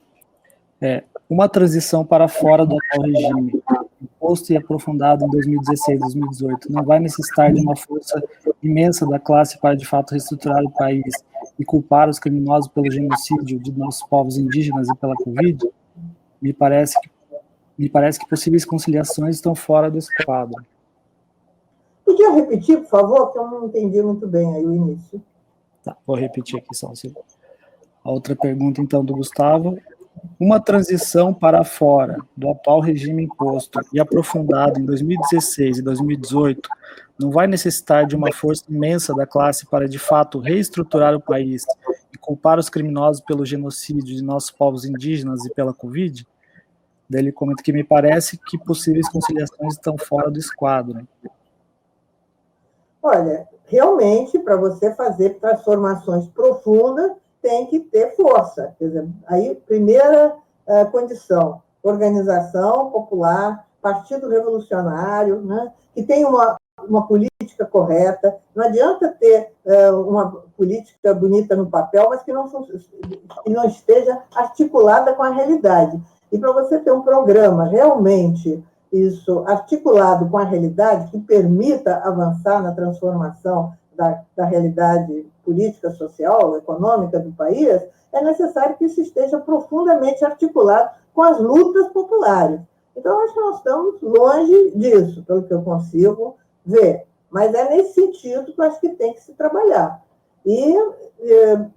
Speaker 3: é: uma transição para fora do atual regime, imposto e aprofundado em 2016 e 2018, não vai necessitar de uma força imensa da classe para, de fato, reestruturar o país e culpar os criminosos pelo genocídio de nossos povos indígenas e pela Covid? Me parece que possíveis conciliações estão fora desse quadro.
Speaker 4: Podia repetir, por favor, que eu não entendi muito bem aí o início.
Speaker 3: Tá, vou repetir aqui só um segundo. A outra pergunta, então, do Gustavo: uma transição para fora do atual regime imposto e aprofundado em 2016 e 2018 não vai necessitar de uma força imensa da classe para, de fato, reestruturar o país e culpar os criminosos pelo genocídio de nossos povos indígenas e pela Covid? Daí ele comenta que me parece que possíveis conciliações estão fora do esquadro.
Speaker 4: Olha, realmente, para você fazer transformações profundas, tem que ter força. Quer dizer, aí, primeira condição, organização popular, partido revolucionário, né, que tem uma política correta. Não adianta ter uma política bonita no papel, mas que não esteja articulada com a realidade. E para você ter um programa realmente articulado com a realidade, que permita avançar na transformação da realidade política, social, econômica do país, é necessário que isso esteja profundamente articulado com as lutas populares. Então, acho que nós estamos longe disso, pelo que eu consigo ver. Mas é nesse sentido que eu acho que tem que se trabalhar. E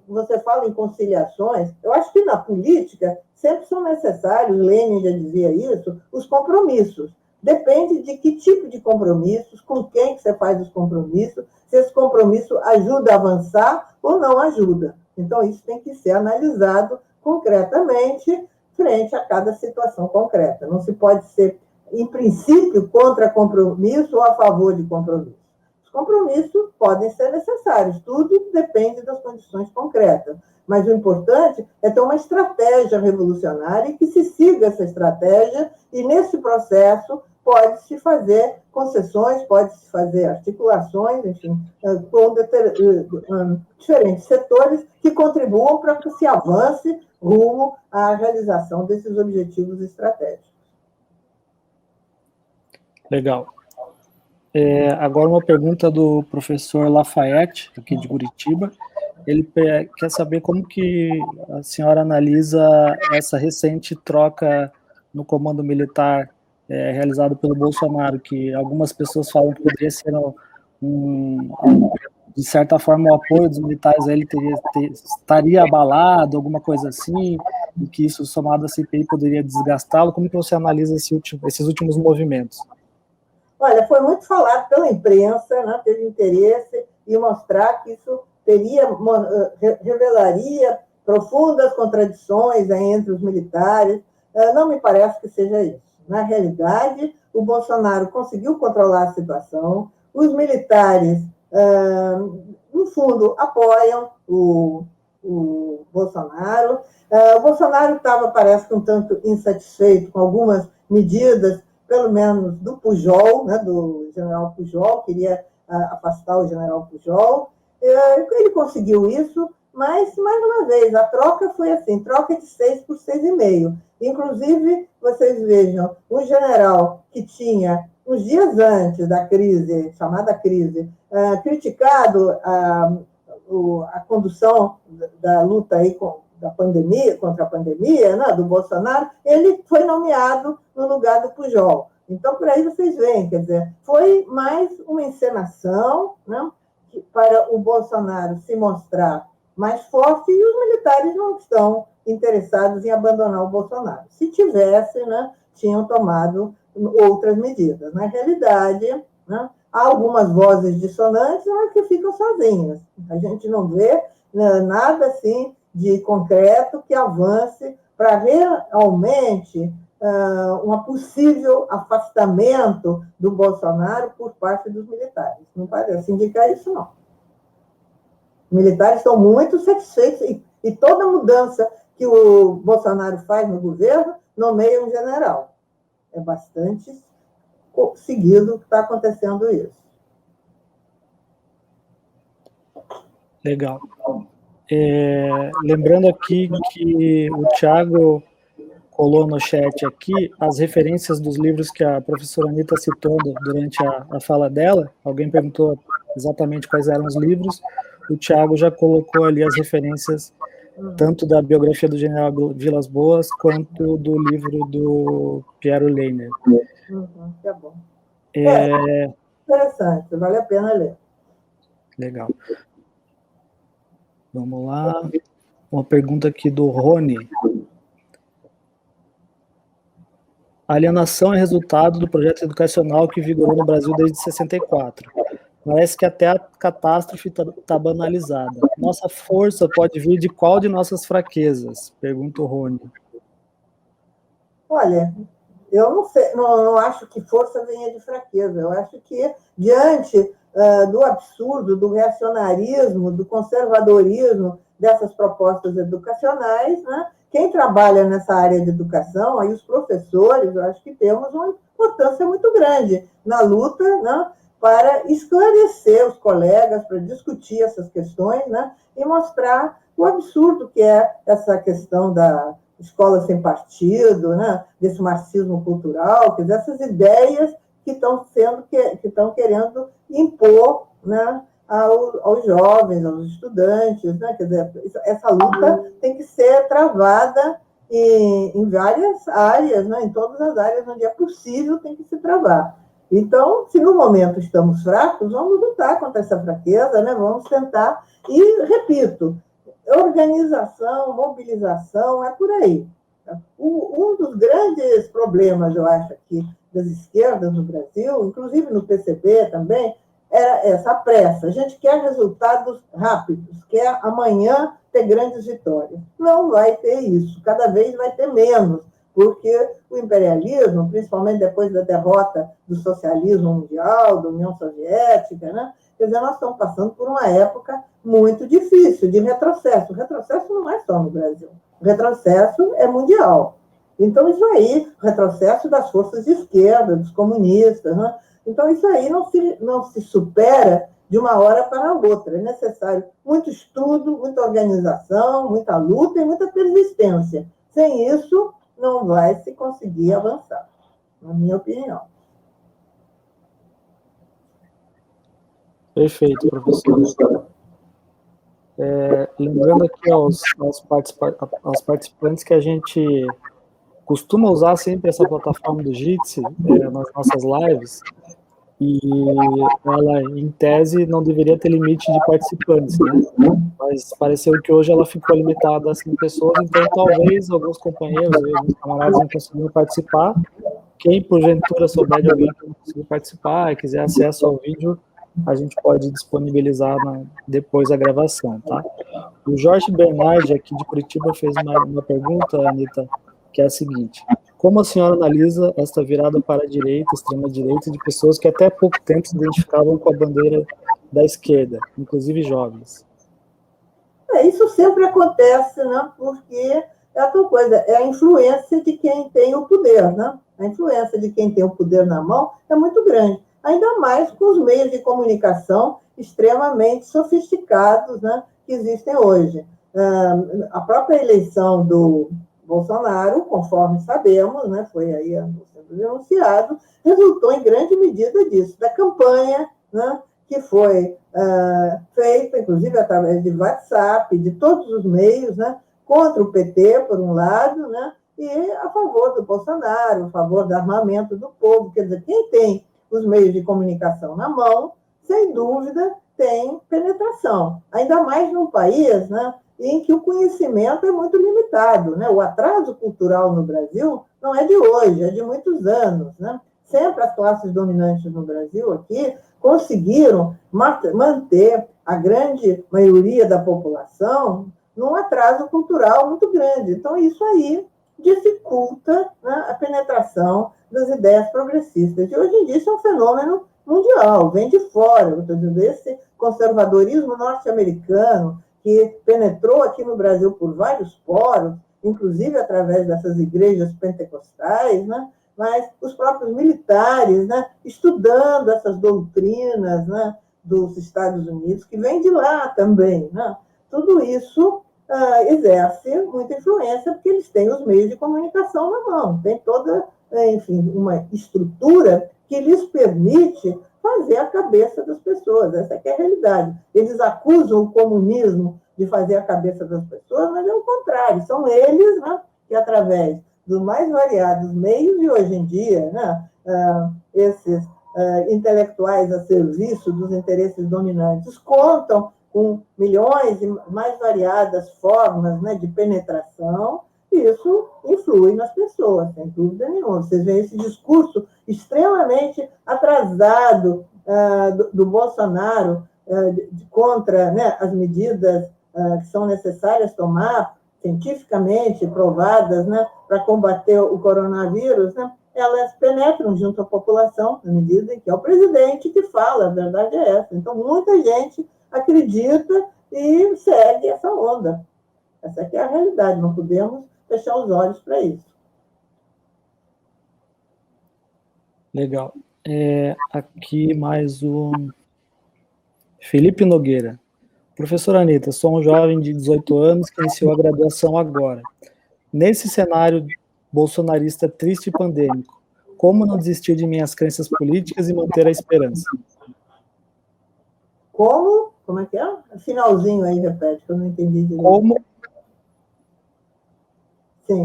Speaker 4: você fala em conciliações, eu acho que na política sempre são necessários, Lenin já dizia isso, os compromissos. depende de que tipo de compromissos, com quem que você faz os compromissos, se esse compromisso ajuda a avançar ou não ajuda. Então, isso tem que ser analisado concretamente frente a cada situação concreta. Não se pode ser, em princípio, contra compromisso ou a favor de compromisso. Os compromissos podem ser necessários, tudo depende das condições concretas. Mas o importante é ter uma estratégia revolucionária e que se siga essa estratégia, e nesse processo pode-se fazer concessões, pode-se fazer articulações, enfim, com diferentes setores que contribuam para que se avance rumo à realização desses objetivos estratégicos.
Speaker 3: Legal. Agora uma pergunta do professor Lafayette, aqui de Curitiba. Ele quer saber como que a senhora analisa essa recente troca no comando militar realizado pelo Bolsonaro, que algumas pessoas falam que poderia ser de certa forma o apoio dos militares a ele estaria abalado, alguma coisa assim, e que isso somado à CPI poderia desgastá-lo. Como que você analisa esses últimos movimentos?
Speaker 4: Olha, foi muito falado pela imprensa, né, teve interesse em mostrar que isso revelaria profundas contradições entre os militares. Não me parece que seja isso. Na realidade, o Bolsonaro conseguiu controlar a situação, os militares, no fundo, apoiam o Bolsonaro. O Bolsonaro estava, parece que, um tanto insatisfeito com algumas medidas, pelo menos do Pujol, né, do general Pujol, queria afastar o general Pujol. Ele conseguiu isso, mas, mais uma vez, a troca foi assim, troca de 6 por 6,5. Inclusive, vocês vejam, um general que tinha, uns dias antes da crise, chamada crise, criticado a condução da luta aí contra a pandemia, né, do Bolsonaro, ele foi nomeado no lugar do Pujol. Então, por aí vocês veem, quer dizer, foi mais uma encenação, né, para o Bolsonaro se mostrar mais forte, e os militares não estão interessados em abandonar o Bolsonaro. Se tivessem, né, tinham tomado outras medidas. Na realidade, né, há algumas vozes dissonantes, mas que ficam sozinhas. A gente não vê nada assim de concreto que avance para realmente um possível afastamento do Bolsonaro por parte dos militares. Não parece indicar isso, não. Os militares estão muito satisfeitos e toda mudança que o Bolsonaro faz no governo nomeia um general. É bastante seguido que está acontecendo isso.
Speaker 3: Legal. Lembrando aqui que o Thiago colou no chat aqui as referências dos livros que a professora Anita citou durante a fala dela. Alguém perguntou exatamente quais eram os livros. O Thiago já colocou ali as referências tanto da biografia do general Vilas Boas quanto do livro do Piero Leiner.
Speaker 4: Tá bom. Interessante, vale a pena ler.
Speaker 3: Legal. Vamos lá. Uma pergunta aqui do Rony. A alienação é resultado do projeto educacional que vigorou no Brasil desde 64. Parece que até a catástrofe está banalizada. Nossa força pode vir de qual de nossas fraquezas? Pergunta o Rony.
Speaker 4: Olha, eu não sei, não acho que força venha de fraqueza. Eu acho que, diante do absurdo, do reacionarismo, do conservadorismo dessas propostas educacionais, né, quem trabalha nessa área de educação, aí os professores, eu acho que temos uma importância muito grande na luta, né, para esclarecer os colegas, para discutir essas questões, né, e mostrar o absurdo que é essa questão da escola sem partido, né, desse marxismo cultural, quer dizer, essas ideias que estão querendo impor, né, aos jovens, aos estudantes, né? Quer dizer, essa luta tem que ser travada em várias áreas, né? Em todas as áreas onde é possível tem que se travar. Então, se no momento estamos fracos, vamos lutar contra essa fraqueza, né? Vamos tentar, e, repito, organização, mobilização, é por aí. Um dos grandes problemas, eu acho, aqui das esquerdas no Brasil, inclusive no PCB também, era essa pressa. A gente quer resultados rápidos, quer amanhã ter grandes vitórias. Não vai ter isso, cada vez vai ter menos, porque o imperialismo, principalmente depois da derrota do socialismo mundial, da União Soviética, né? Quer dizer, nós estamos passando por uma época muito difícil, de retrocesso. O retrocesso não é só no Brasil, o retrocesso é mundial. Então, isso aí, retrocesso das forças de esquerda, dos comunistas, né? Então, isso aí não se supera de uma hora para a outra. É necessário muito estudo, muita organização, muita luta e muita persistência. Sem isso, não vai se conseguir avançar, na minha opinião.
Speaker 3: Perfeito, professor. Lembrando aqui aos participantes que a gente costuma usar sempre essa plataforma do Jitsi nas nossas lives, e ela, em tese, não deveria ter limite de participantes, né? Mas pareceu que hoje ela ficou limitada a 5 pessoas, então talvez alguns companheiros e alguns camaradas não conseguiram participar. Quem, porventura, souber de alguém que não conseguiu participar e quiser acesso ao vídeo, a gente pode disponibilizar depois da gravação, tá? O Jorge Bernardi, aqui de Curitiba, fez uma pergunta, Anitta, que é a seguinte: como a senhora analisa esta virada para a direita, extrema-direita, de pessoas que até pouco tempo se identificavam com a bandeira da esquerda, inclusive jovens?
Speaker 4: Isso sempre acontece, né? Porque é outra coisa, é a influência de quem tem o poder, né? A influência de quem tem o poder na mão é muito grande, ainda mais com os meios de comunicação extremamente sofisticados, né, que existem hoje. A própria eleição do Bolsonaro, conforme sabemos, né, foi aí sendo denunciado, resultou em grande medida disso, da campanha, né, que foi feita, inclusive através de WhatsApp, de todos os meios, né, contra o PT, por um lado, né, e a favor do Bolsonaro, a favor do armamento do povo. Quer dizer, quem tem os meios de comunicação na mão, sem dúvida, tem penetração. Ainda mais num país, né, em que o conhecimento é muito limitado, né? O atraso cultural no Brasil não é de hoje, é de muitos anos, né? Sempre as classes dominantes no Brasil aqui conseguiram manter a grande maioria da população num atraso cultural muito grande. Então, isso aí dificulta, né, a penetração das ideias progressistas. E hoje em dia isso é um fenômeno mundial, vem de fora. Eu estou dizendo, esse conservadorismo norte-americano que penetrou aqui no Brasil por vários poros, inclusive através dessas igrejas pentecostais, né? Mas os próprios militares, né, estudando essas doutrinas, né, dos Estados Unidos, que vem de lá também, né? Tudo isso exerce muita influência, porque eles têm os meios de comunicação na mão, tem toda, enfim, uma estrutura que lhes permite fazer a cabeça das pessoas. Essa que é a realidade. Eles acusam o comunismo de fazer a cabeça das pessoas, mas é o contrário, são eles, né, que através dos mais variados meios, e hoje em dia, né, esses intelectuais a serviço dos interesses dominantes contam com milhões e mais variadas formas, né, de penetração, e isso influi nas pessoas, sem dúvida nenhuma. Vocês veem esse discurso extremamente atrasado do Bolsonaro contra, né, as medidas que são necessárias tomar, cientificamente provadas, né, para combater o coronavírus, né, elas penetram junto à população, na medida em que é o presidente que fala, a verdade é essa. Então, muita gente acredita e segue essa onda. Essa aqui é a realidade, não podemos fechar os olhos para isso.
Speaker 3: Legal. Aqui mais um Felipe Nogueira. Professora Anitta, sou um jovem de 18 anos que iniciou a graduação agora. Nesse cenário bolsonarista triste e pandêmico, como não desistir de minhas crenças políticas e manter a esperança?
Speaker 4: Como? Como é que é? Finalzinho aí, repete, que eu não entendi direito.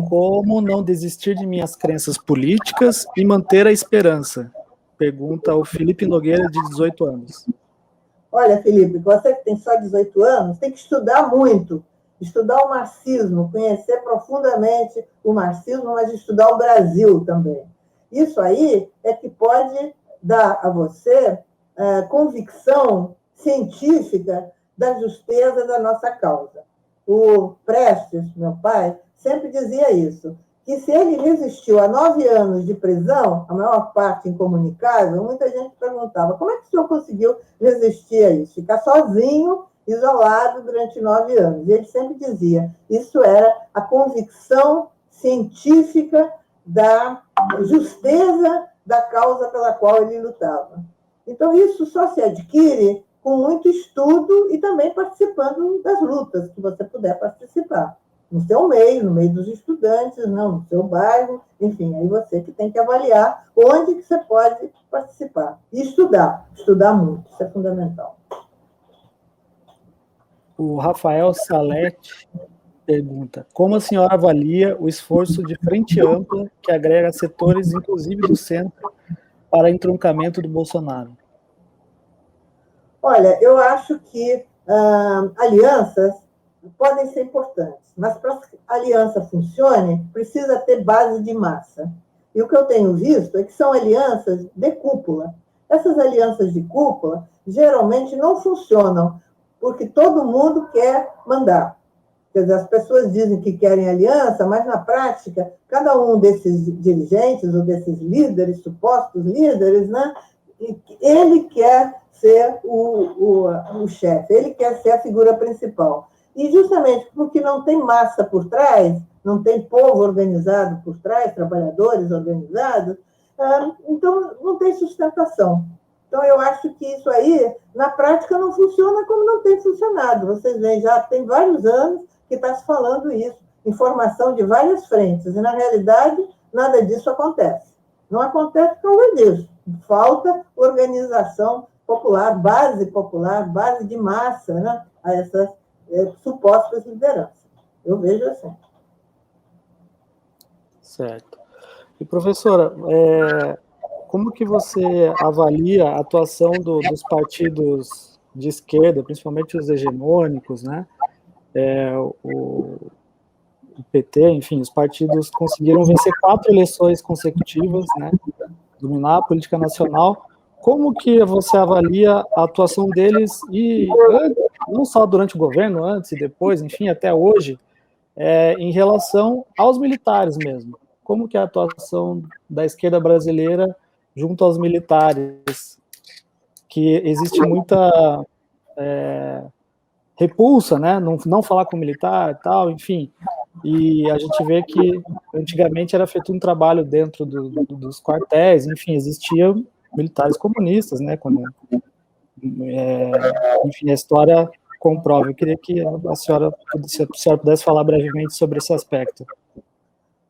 Speaker 3: Como não desistir de minhas crenças políticas e manter a esperança? Pergunta o Felipe Nogueira, de 18 anos.
Speaker 4: Olha, Felipe, você que tem só 18 anos, tem que estudar muito. Estudar o marxismo, conhecer profundamente o marxismo, mas estudar o Brasil também. Isso aí é que pode dar a você convicção científica da justeza da nossa causa. O Prestes, meu pai, sempre dizia isso, que se ele resistiu a 9 anos de prisão, a maior parte incomunicável, muita gente perguntava, como é que o senhor conseguiu resistir a isso? Ficar sozinho, isolado durante 9 anos. E ele sempre dizia, isso era a convicção científica da justeza da causa pela qual ele lutava. Então, isso só se adquire com muito estudo e também participando das lutas que você puder participar. No seu meio, no meio dos estudantes, não, no seu bairro, enfim, aí você que tem que avaliar onde que você pode participar. E estudar muito, isso é fundamental.
Speaker 3: O Rafael Salete pergunta, como a senhora avalia o esforço de frente ampla que agrega setores, inclusive do centro, para entroncamento do Bolsonaro?
Speaker 4: Olha, eu acho que alianças podem ser importantes, mas para que a aliança funcione, precisa ter base de massa. E o que eu tenho visto é que são alianças de cúpula. Essas alianças de cúpula geralmente não funcionam, porque todo mundo quer mandar. Quer dizer, as pessoas dizem que querem aliança, mas na prática, cada um desses dirigentes ou desses líderes, supostos líderes, né, ele quer ser o chefe, ele quer ser a figura principal. E justamente porque não tem massa por trás, não tem povo organizado por trás, trabalhadores organizados, então não tem sustentação. Então, eu acho que isso aí, na prática, não funciona como não tem funcionado. Vocês veem, já tem vários anos que está se falando isso, informação de várias frentes, e, na realidade, nada disso acontece. Não acontece por causa disso. Falta organização popular, base de massa, né, a essas supostas lideranças. Eu vejo assim.
Speaker 3: Certo. E, professora, como que você avalia a atuação dos partidos de esquerda, principalmente os hegemônicos, né? O PT, enfim, os partidos conseguiram vencer 4 eleições consecutivas, né? Dominar a política nacional. Como que você avalia a atuação deles, e não só durante o governo, antes e depois, enfim, até hoje, em relação aos militares mesmo? Como que é a atuação da esquerda brasileira junto aos militares? Que existe muita repulsa, né? Não falar com o militar e tal, enfim. E a gente vê que antigamente era feito um trabalho dentro dos quartéis, enfim, existiam militares comunistas, né? Enfim, a história comprova. Eu queria que se a senhora pudesse falar brevemente sobre esse aspecto.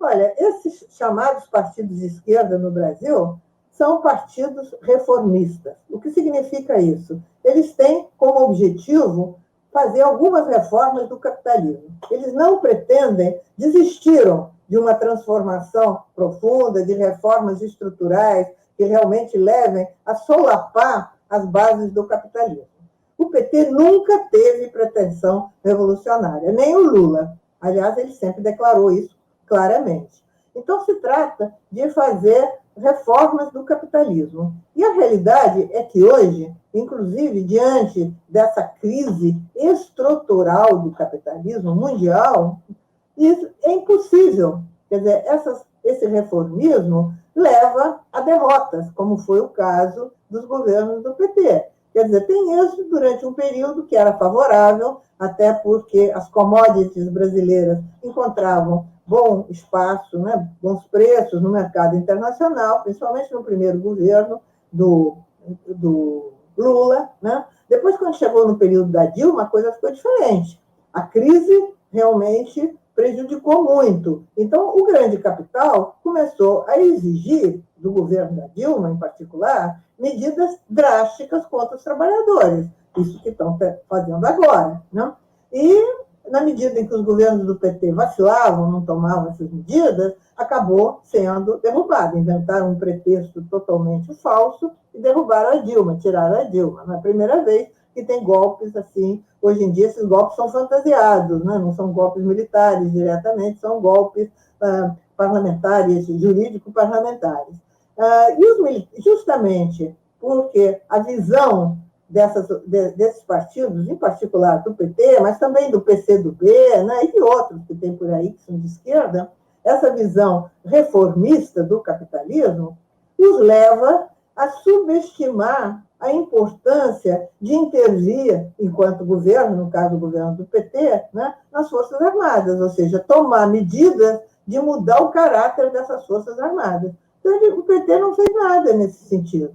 Speaker 4: Olha, esses chamados partidos de esquerda no Brasil são partidos reformistas. O que significa isso? Eles têm como objetivo fazer algumas reformas do capitalismo. Eles não pretendem, desistiram de uma transformação profunda, de reformas estruturais que realmente levem a solapar as bases do capitalismo. O PT nunca teve pretensão revolucionária, nem o Lula. Aliás, ele sempre declarou isso claramente. Então, se trata de fazer reformas do capitalismo. E a realidade é que hoje, inclusive diante dessa crise estrutural do capitalismo mundial, isso é impossível. Quer dizer, esse reformismo leva a derrotas, como foi o caso dos governos do PT. Quer dizer, tem isso durante um período que era favorável, até porque as commodities brasileiras encontravam bom espaço, né, bons preços no mercado internacional, principalmente no primeiro governo do Lula, né? Depois, quando chegou no período da Dilma, a coisa ficou diferente. A crise realmente prejudicou muito. Então, o grande capital começou a exigir do governo da Dilma, em particular, medidas drásticas contra os trabalhadores. Isso que estão fazendo agora, né? E, na medida em que os governos do PT vacilavam, não tomavam essas medidas, acabou sendo derrubado. Inventaram um pretexto totalmente falso e derrubaram a Dilma, tiraram a Dilma. Não é a primeira vez que tem golpes assim. Hoje em dia, esses golpes são fantasiados, né? Não são golpes militares diretamente, são golpes parlamentares, jurídico-parlamentares. Justamente porque a visão desses partidos, em particular do PT, mas também do PCdoB, né, e de outros que tem por aí que são de esquerda, essa visão reformista do capitalismo os leva a subestimar a importância de intervir, enquanto governo, no caso do governo do PT, né, nas Forças Armadas, ou seja, tomar medidas de mudar o caráter dessas Forças Armadas. Então, o PT não fez nada nesse sentido.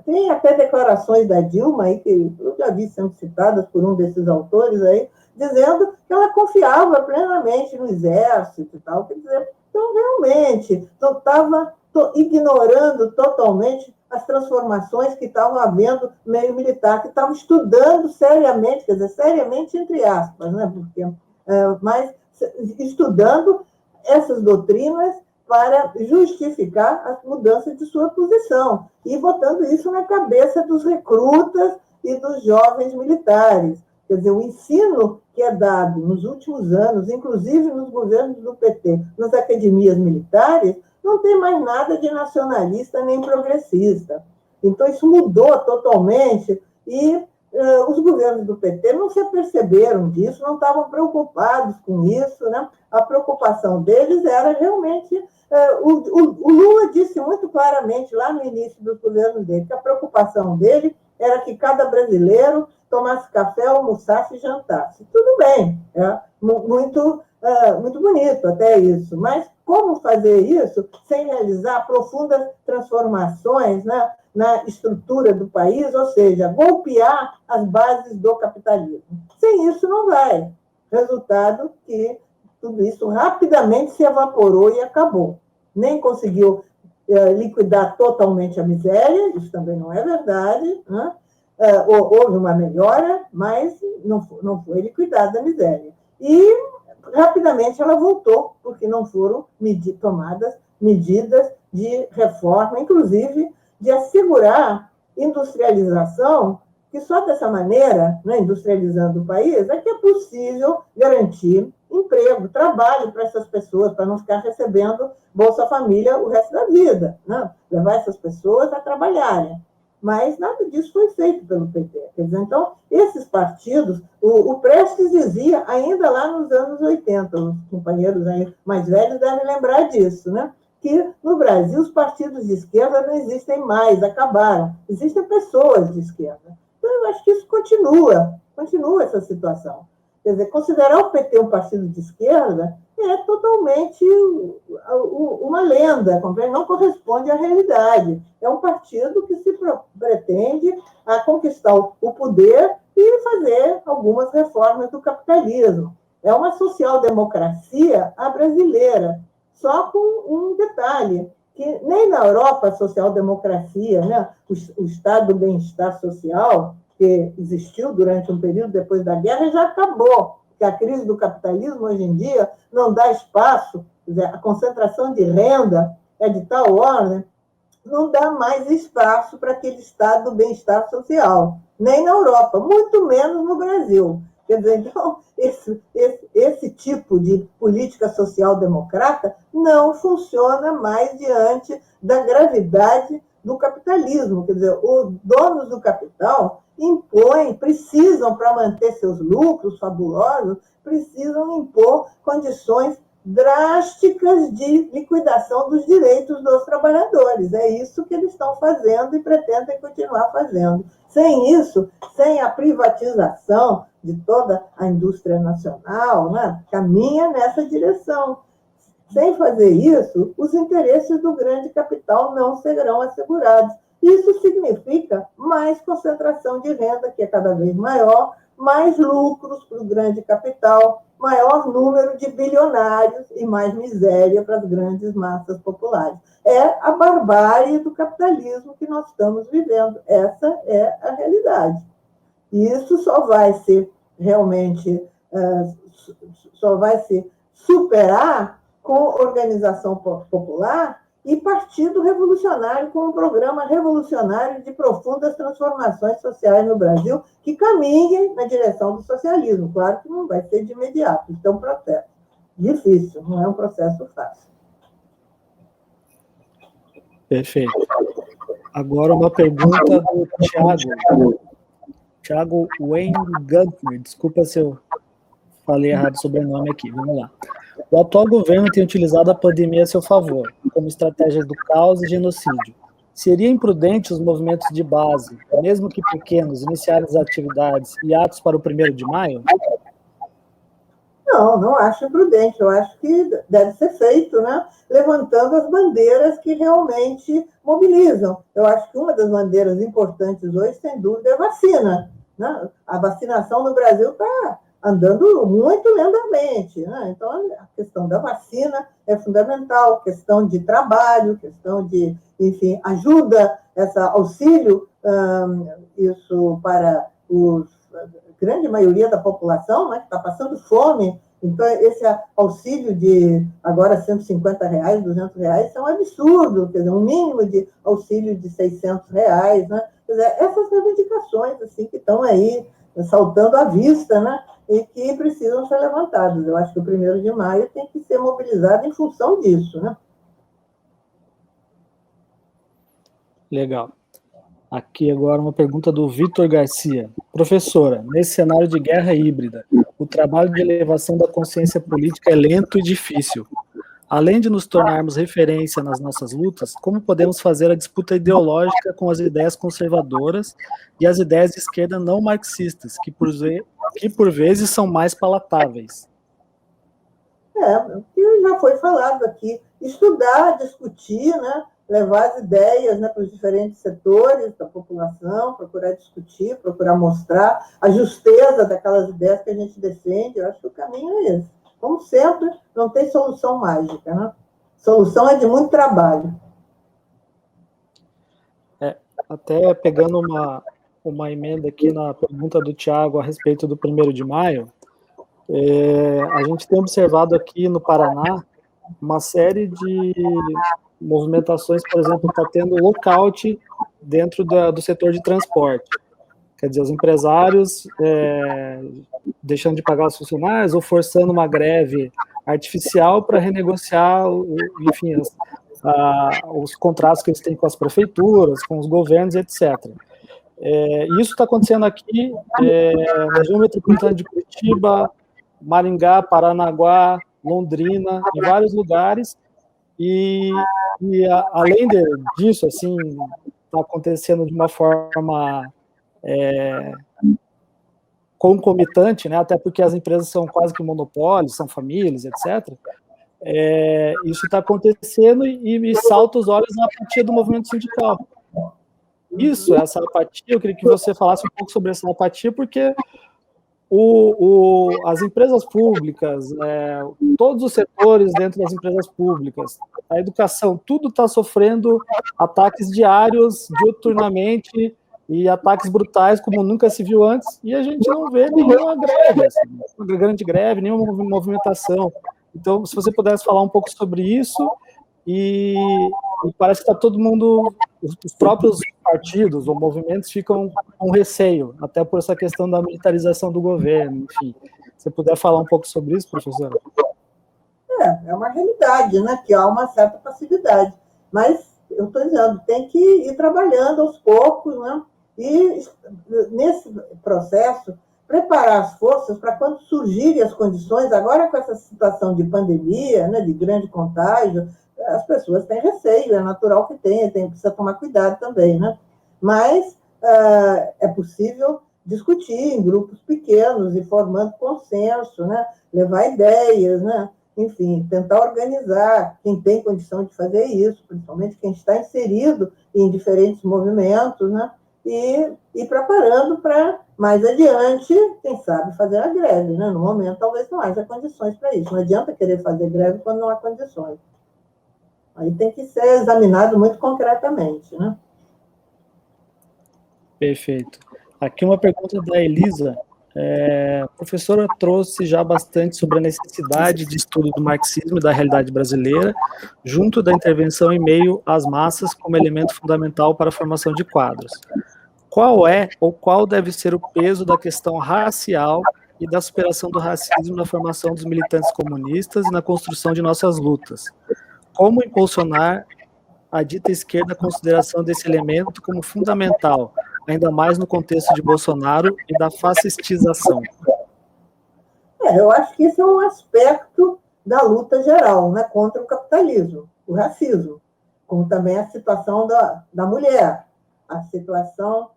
Speaker 4: Tem até declarações da Dilma, aí, que eu já vi sendo citadas por um desses autores, aí, dizendo que ela confiava plenamente no Exército e tal. Quer dizer, então, realmente, estava ignorando totalmente as transformações que estavam havendo no meio militar, que estavam estudando seriamente, quer dizer, seriamente entre aspas, né? Porque, mas estudando essas doutrinas para justificar as mudanças de sua posição e botando isso na cabeça dos recrutas e dos jovens militares. Quer dizer, o ensino que é dado nos últimos anos, inclusive nos governos do PT, nas academias militares, não tem mais nada de nacionalista nem progressista. Então, isso mudou totalmente e os governos do PT não se aperceberam disso, não estavam preocupados com isso, né? A preocupação deles era realmente... O Lula disse muito claramente, lá no início do governo dele, que a preocupação dele era que cada brasileiro tomasse café, almoçasse e jantasse. Tudo bem, muito bonito até isso, mas como fazer isso sem realizar profundas transformações, né, na estrutura do país, ou seja, golpear as bases do capitalismo? Sem isso não vai. Resultado que tudo isso rapidamente se evaporou e acabou. Nem conseguiu liquidar totalmente a miséria, isso também não é verdade, né? Houve uma melhora, mas não foi liquidada a miséria. E rapidamente ela voltou, porque não foram tomadas medidas de reforma, inclusive de assegurar industrialização, que só dessa maneira, né, industrializando o país, é que é possível garantir emprego, trabalho para essas pessoas, para não ficar recebendo Bolsa Família o resto da vida, né? Levar essas pessoas a trabalharem. Mas nada disso foi feito pelo PT. Quer dizer, então, esses partidos, o Prestes dizia, ainda lá nos anos 80, os companheiros aí mais velhos devem lembrar disso, né? Que no Brasil os partidos de esquerda não existem mais, acabaram. Existem pessoas de esquerda. Então, eu acho que isso continua essa situação. Quer dizer, considerar o PT um partido de esquerda é totalmente uma lenda, não corresponde à realidade. É um partido que se pretende a conquistar o poder e fazer algumas reformas do capitalismo. É uma social-democracia à brasileira, só com um detalhe, que nem na Europa a social-democracia, né, o estado do bem-estar social, que existiu durante um período depois da guerra, já acabou, porque a crise do capitalismo hoje em dia não dá espaço, a concentração de renda é de tal ordem, não dá mais espaço para aquele estado do bem-estar social, nem na Europa, muito menos no Brasil. Quer dizer, então, esse tipo de política social-democrata não funciona mais diante da gravidade do capitalismo. Quer dizer, os donos do capital precisam, para manter seus lucros fabulosos, precisam impor condições drásticas de liquidação dos direitos dos trabalhadores. É isso que eles estão fazendo e pretendem continuar fazendo. Sem isso, sem a privatização de toda a indústria nacional, né, caminha nessa direção. Sem fazer isso, os interesses do grande capital não serão assegurados. Isso significa mais concentração de renda, que é cada vez maior, mais lucros para o grande capital, maior número de bilionários e mais miséria para as grandes massas populares. É a barbárie do capitalismo que nós estamos vivendo. Essa é a realidade. E isso só vai ser realmente, só vai se superar com organização popular e Partido Revolucionário, com um programa revolucionário de profundas transformações sociais no Brasil, que caminhem na direção do socialismo. Claro que não vai ser de imediato, isso é um processo difícil, não é um processo fácil.
Speaker 3: Perfeito. Agora uma pergunta do Thiago Wayne Gantner. Desculpa se eu falei errado sobre o nome aqui. Vamos lá. O atual governo tem utilizado a pandemia a seu favor, como estratégia do caos e genocídio. Seria imprudente os movimentos de base, mesmo que pequenos, iniciarem as atividades e atos para o 1º de maio?
Speaker 4: Não acho imprudente. Eu acho que deve ser feito, né? Levantando as bandeiras que realmente mobilizam. Eu acho que uma das bandeiras importantes hoje, sem dúvida, é a vacina, né? A vacinação no Brasil está andando muito lentamente, né? Então, a questão da vacina é fundamental, questão de trabalho, questão de, enfim, ajuda, auxílio, isso para a grande maioria da população, né, que está passando fome. Então, esse auxílio de agora R$150, R$200, é um absurdo, quer dizer, um mínimo de auxílio de R$600, né? Quer dizer, essas reivindicações assim, que estão aí saltando à vista, né? E que precisam ser levantadas. Eu acho que o 1º de maio tem que ser mobilizado em função disso, né?
Speaker 3: Legal. Aqui agora uma pergunta do Vitor Garcia. Professora, nesse cenário de guerra híbrida, o trabalho de elevação da consciência política é lento e difícil. Além de nos tornarmos referência nas nossas lutas, como podemos fazer a disputa ideológica com as ideias conservadoras e as ideias de esquerda não marxistas, que por vezes são mais palatáveis?
Speaker 4: O que já foi falado aqui. Estudar, discutir, né? Levar as ideias, né, para os diferentes setores da população, procurar discutir, procurar mostrar a justeza daquelas ideias que a gente defende. Eu acho que o caminho é esse. Como sempre, não tem solução mágica, né? Solução é de muito trabalho.
Speaker 3: Até pegando uma emenda aqui na pergunta do Thiago a respeito do 1º de maio, a gente tem observado aqui no Paraná uma série de movimentações, por exemplo, está tendo lockout dentro do setor de transporte. Quer dizer, os empresários deixando de pagar os funcionários ou forçando uma greve artificial para renegociar, enfim, os contratos que eles têm com as prefeituras, com os governos, etc. Isso está acontecendo aqui na região metropolitana de Curitiba, Maringá, Paranaguá, Londrina, em vários lugares, e além disso, assim, está acontecendo de uma forma concomitante, né, até porque as empresas são quase que monopólios, são famílias, etc. Isso está acontecendo e salta os olhos na apatia do movimento sindical. Essa apatia, eu queria que você falasse um pouco sobre essa apatia, porque as empresas públicas, todos os setores dentro das empresas públicas, a educação, tudo está sofrendo ataques diários, diuturnamente, e ataques brutais como nunca se viu antes, e a gente não vê nenhuma greve, assim, uma grande greve, nenhuma movimentação. Então, se você pudesse falar um pouco sobre isso, e parece que está todo mundo, os próprios partidos ou movimentos ficam com receio, até por essa questão da militarização do governo, enfim. Se você puder falar um pouco sobre isso, professora?
Speaker 4: É uma realidade, né, que há uma certa passividade, mas eu estou dizendo, tem que ir trabalhando aos poucos, né, e nesse processo preparar as forças para quando surgirem as condições, agora com essa situação de pandemia, né, de grande contágio, as pessoas têm receio, é natural que tenha, precisa tomar cuidado também, né? Mas é possível discutir em grupos pequenos e formando consenso, né? Levar ideias, né? Enfim, tentar organizar quem tem condição de fazer isso, principalmente quem está inserido em diferentes movimentos, né? E ir preparando para, mais adiante, quem sabe, fazer a greve, né? No momento, talvez não haja condições para isso. Não adianta querer fazer greve quando não há condições. Aí tem que ser examinado muito concretamente, né?
Speaker 3: Perfeito. Aqui uma pergunta da Elisa. A professora trouxe já bastante sobre a necessidade de estudo do marxismo e da realidade brasileira, junto da intervenção em meio às massas como elemento fundamental para a formação de quadros. Qual é ou qual deve ser o peso da questão racial e da superação do racismo na formação dos militantes comunistas e na construção de nossas lutas? Como impulsionar a dita esquerda a consideração desse elemento como fundamental, ainda mais no contexto de Bolsonaro e da fascistização?
Speaker 4: Eu acho que esse é um aspecto da luta geral, né, contra o capitalismo, o racismo, como também a situação da mulher, a situação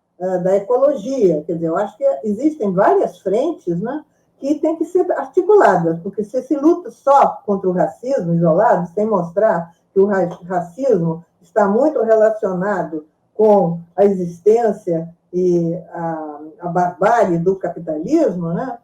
Speaker 4: da ecologia. Quer dizer, eu acho que existem várias frentes, né, que têm que ser articuladas, porque se luta só contra o racismo isolado, sem mostrar que o racismo está muito relacionado com a existência e a barbárie do capitalismo, né,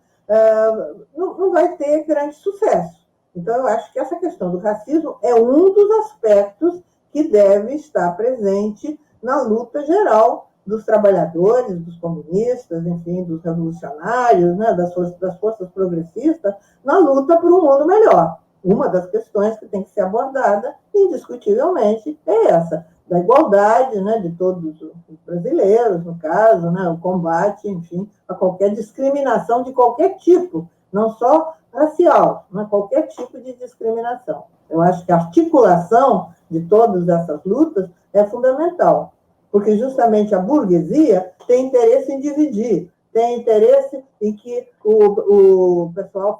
Speaker 4: não vai ter grande sucesso. Então, eu acho que essa questão do racismo é um dos aspectos que deve estar presente na luta geral dos trabalhadores, dos comunistas, enfim, dos revolucionários, né, das forças progressistas, na luta por um mundo melhor. Uma das questões que tem que ser abordada, indiscutivelmente, é essa, da igualdade, né, de todos os brasileiros, no caso, né, o combate, enfim, a qualquer discriminação de qualquer tipo, não só racial, mas qualquer tipo de discriminação. Eu acho que a articulação de todas essas lutas é fundamental, porque justamente a burguesia tem interesse em dividir, tem interesse em que o pessoal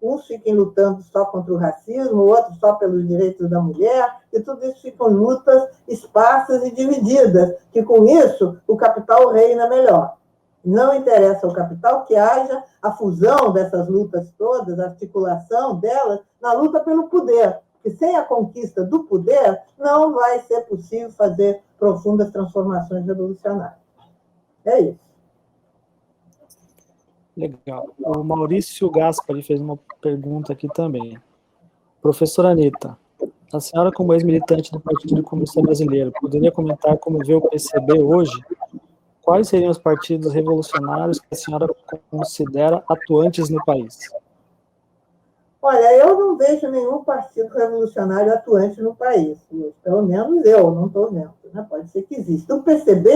Speaker 4: uns fiquem lutando só contra o racismo, outros só pelos direitos da mulher, e tudo isso ficam lutas esparsas e divididas, que com isso o capital reina melhor. Não interessa ao capital que haja a fusão dessas lutas todas, a articulação delas, na luta pelo poder, porque sem a conquista do poder não vai ser possível fazer profundas transformações revolucionárias. É isso.
Speaker 3: Legal. O Maurício Gaspari fez uma pergunta aqui também. Professora Anita, a senhora, como ex-militante do Partido Comunista Brasileiro, poderia comentar como vê o PCB hoje? Quais seriam os partidos revolucionários que a senhora considera atuantes no país?
Speaker 4: Olha, eu não vejo nenhum partido revolucionário atuante no país. Pelo menos eu não estou vendo, né? Pode ser que exista. O PCB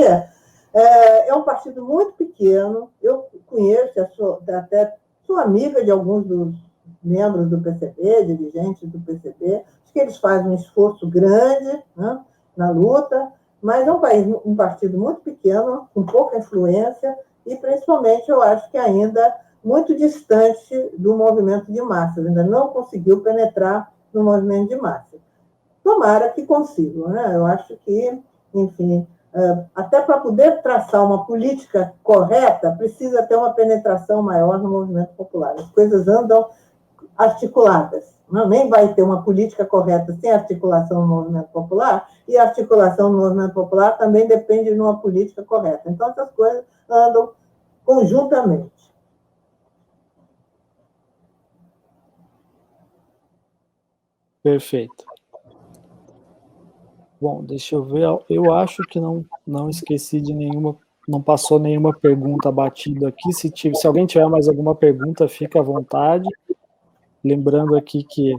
Speaker 4: é um partido muito pequeno. Eu conheço, até sou amiga de alguns dos membros do PCB, dirigentes do PCB. Acho que eles fazem um esforço grande, né, na luta, mas é um partido muito pequeno, com pouca influência, e principalmente eu acho que ainda muito distante do movimento de massas, ainda não conseguiu penetrar no movimento de massas. Tomara que consigam, né? Eu acho que, enfim, até para poder traçar uma política correta, precisa ter uma penetração maior no movimento popular. As coisas andam articuladas. Não, nem vai ter uma política correta sem articulação no movimento popular, e a articulação no movimento popular também depende de uma política correta. Então, essas coisas andam conjuntamente.
Speaker 3: Perfeito. Bom, deixa eu ver. Eu acho que não esqueci de nenhuma, não passou nenhuma pergunta batida aqui. Se alguém tiver mais alguma pergunta, fica à vontade. Lembrando aqui que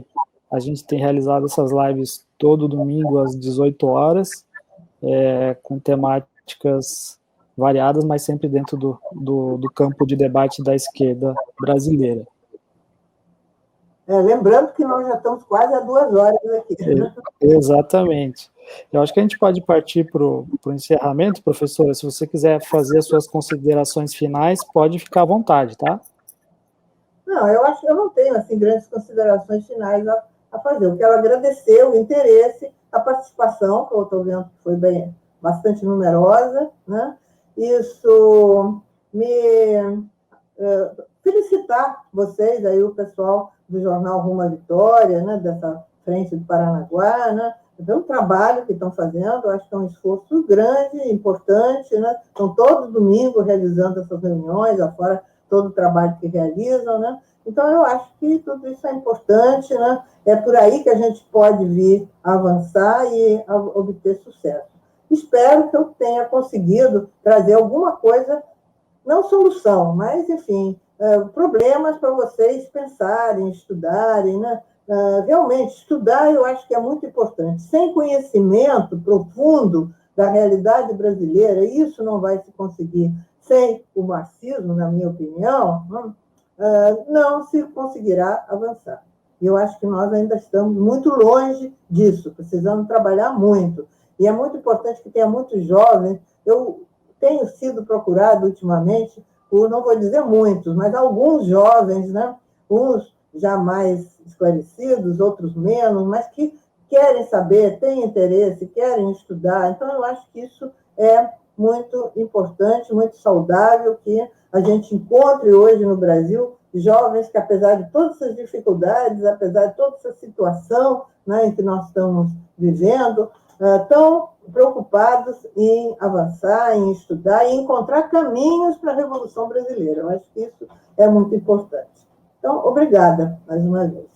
Speaker 3: a gente tem realizado essas lives todo domingo às 18 horas, com temáticas variadas, mas sempre dentro do campo de debate da esquerda brasileira.
Speaker 4: Lembrando que nós já estamos quase há 2 horas aqui.
Speaker 3: Exatamente. Eu acho que a gente pode partir para o encerramento, professora. Se você quiser fazer as suas considerações finais, pode ficar à vontade, tá?
Speaker 4: Não, eu acho que eu não tenho assim, grandes considerações finais a fazer. Eu quero agradecer o interesse, a participação, que eu estou vendo que foi bastante numerosa, né? Isso me felicitar vocês, aí, o pessoal do jornal Rumo à Vitória, né? Dessa frente do Paranaguá, né? É um trabalho que estão fazendo, acho que é um esforço grande, importante, né? Estão todo domingo realizando essas reuniões, afora todo o trabalho que realizam, né? Então, eu acho que tudo isso é importante, né? É por aí que a gente pode vir a avançar e a obter sucesso. Espero que eu tenha conseguido trazer alguma coisa, não solução, mas, enfim, problemas para vocês pensarem, estudarem, né? Realmente, estudar eu acho que é muito importante. Sem conhecimento profundo da realidade brasileira, isso não vai se conseguir. Sem o marxismo, na minha opinião, não se conseguirá avançar. E eu acho que nós ainda estamos muito longe disso, precisamos trabalhar muito. e é muito importante que tenha muitos jovens. Eu tenho sido procurado ultimamente por, não vou dizer muitos, mas alguns jovens, né? Uns já mais esclarecidos, outros menos, mas que querem saber, têm interesse, querem estudar. Então, eu acho que isso é muito importante, muito saudável, que a gente encontre hoje no Brasil jovens que, apesar de todas essas dificuldades, apesar de toda essa situação, né, em que nós estamos vivendo, estão preocupados em avançar, em estudar e encontrar caminhos para a Revolução Brasileira. Eu acho que isso é muito importante. Então, obrigada, mais uma vez.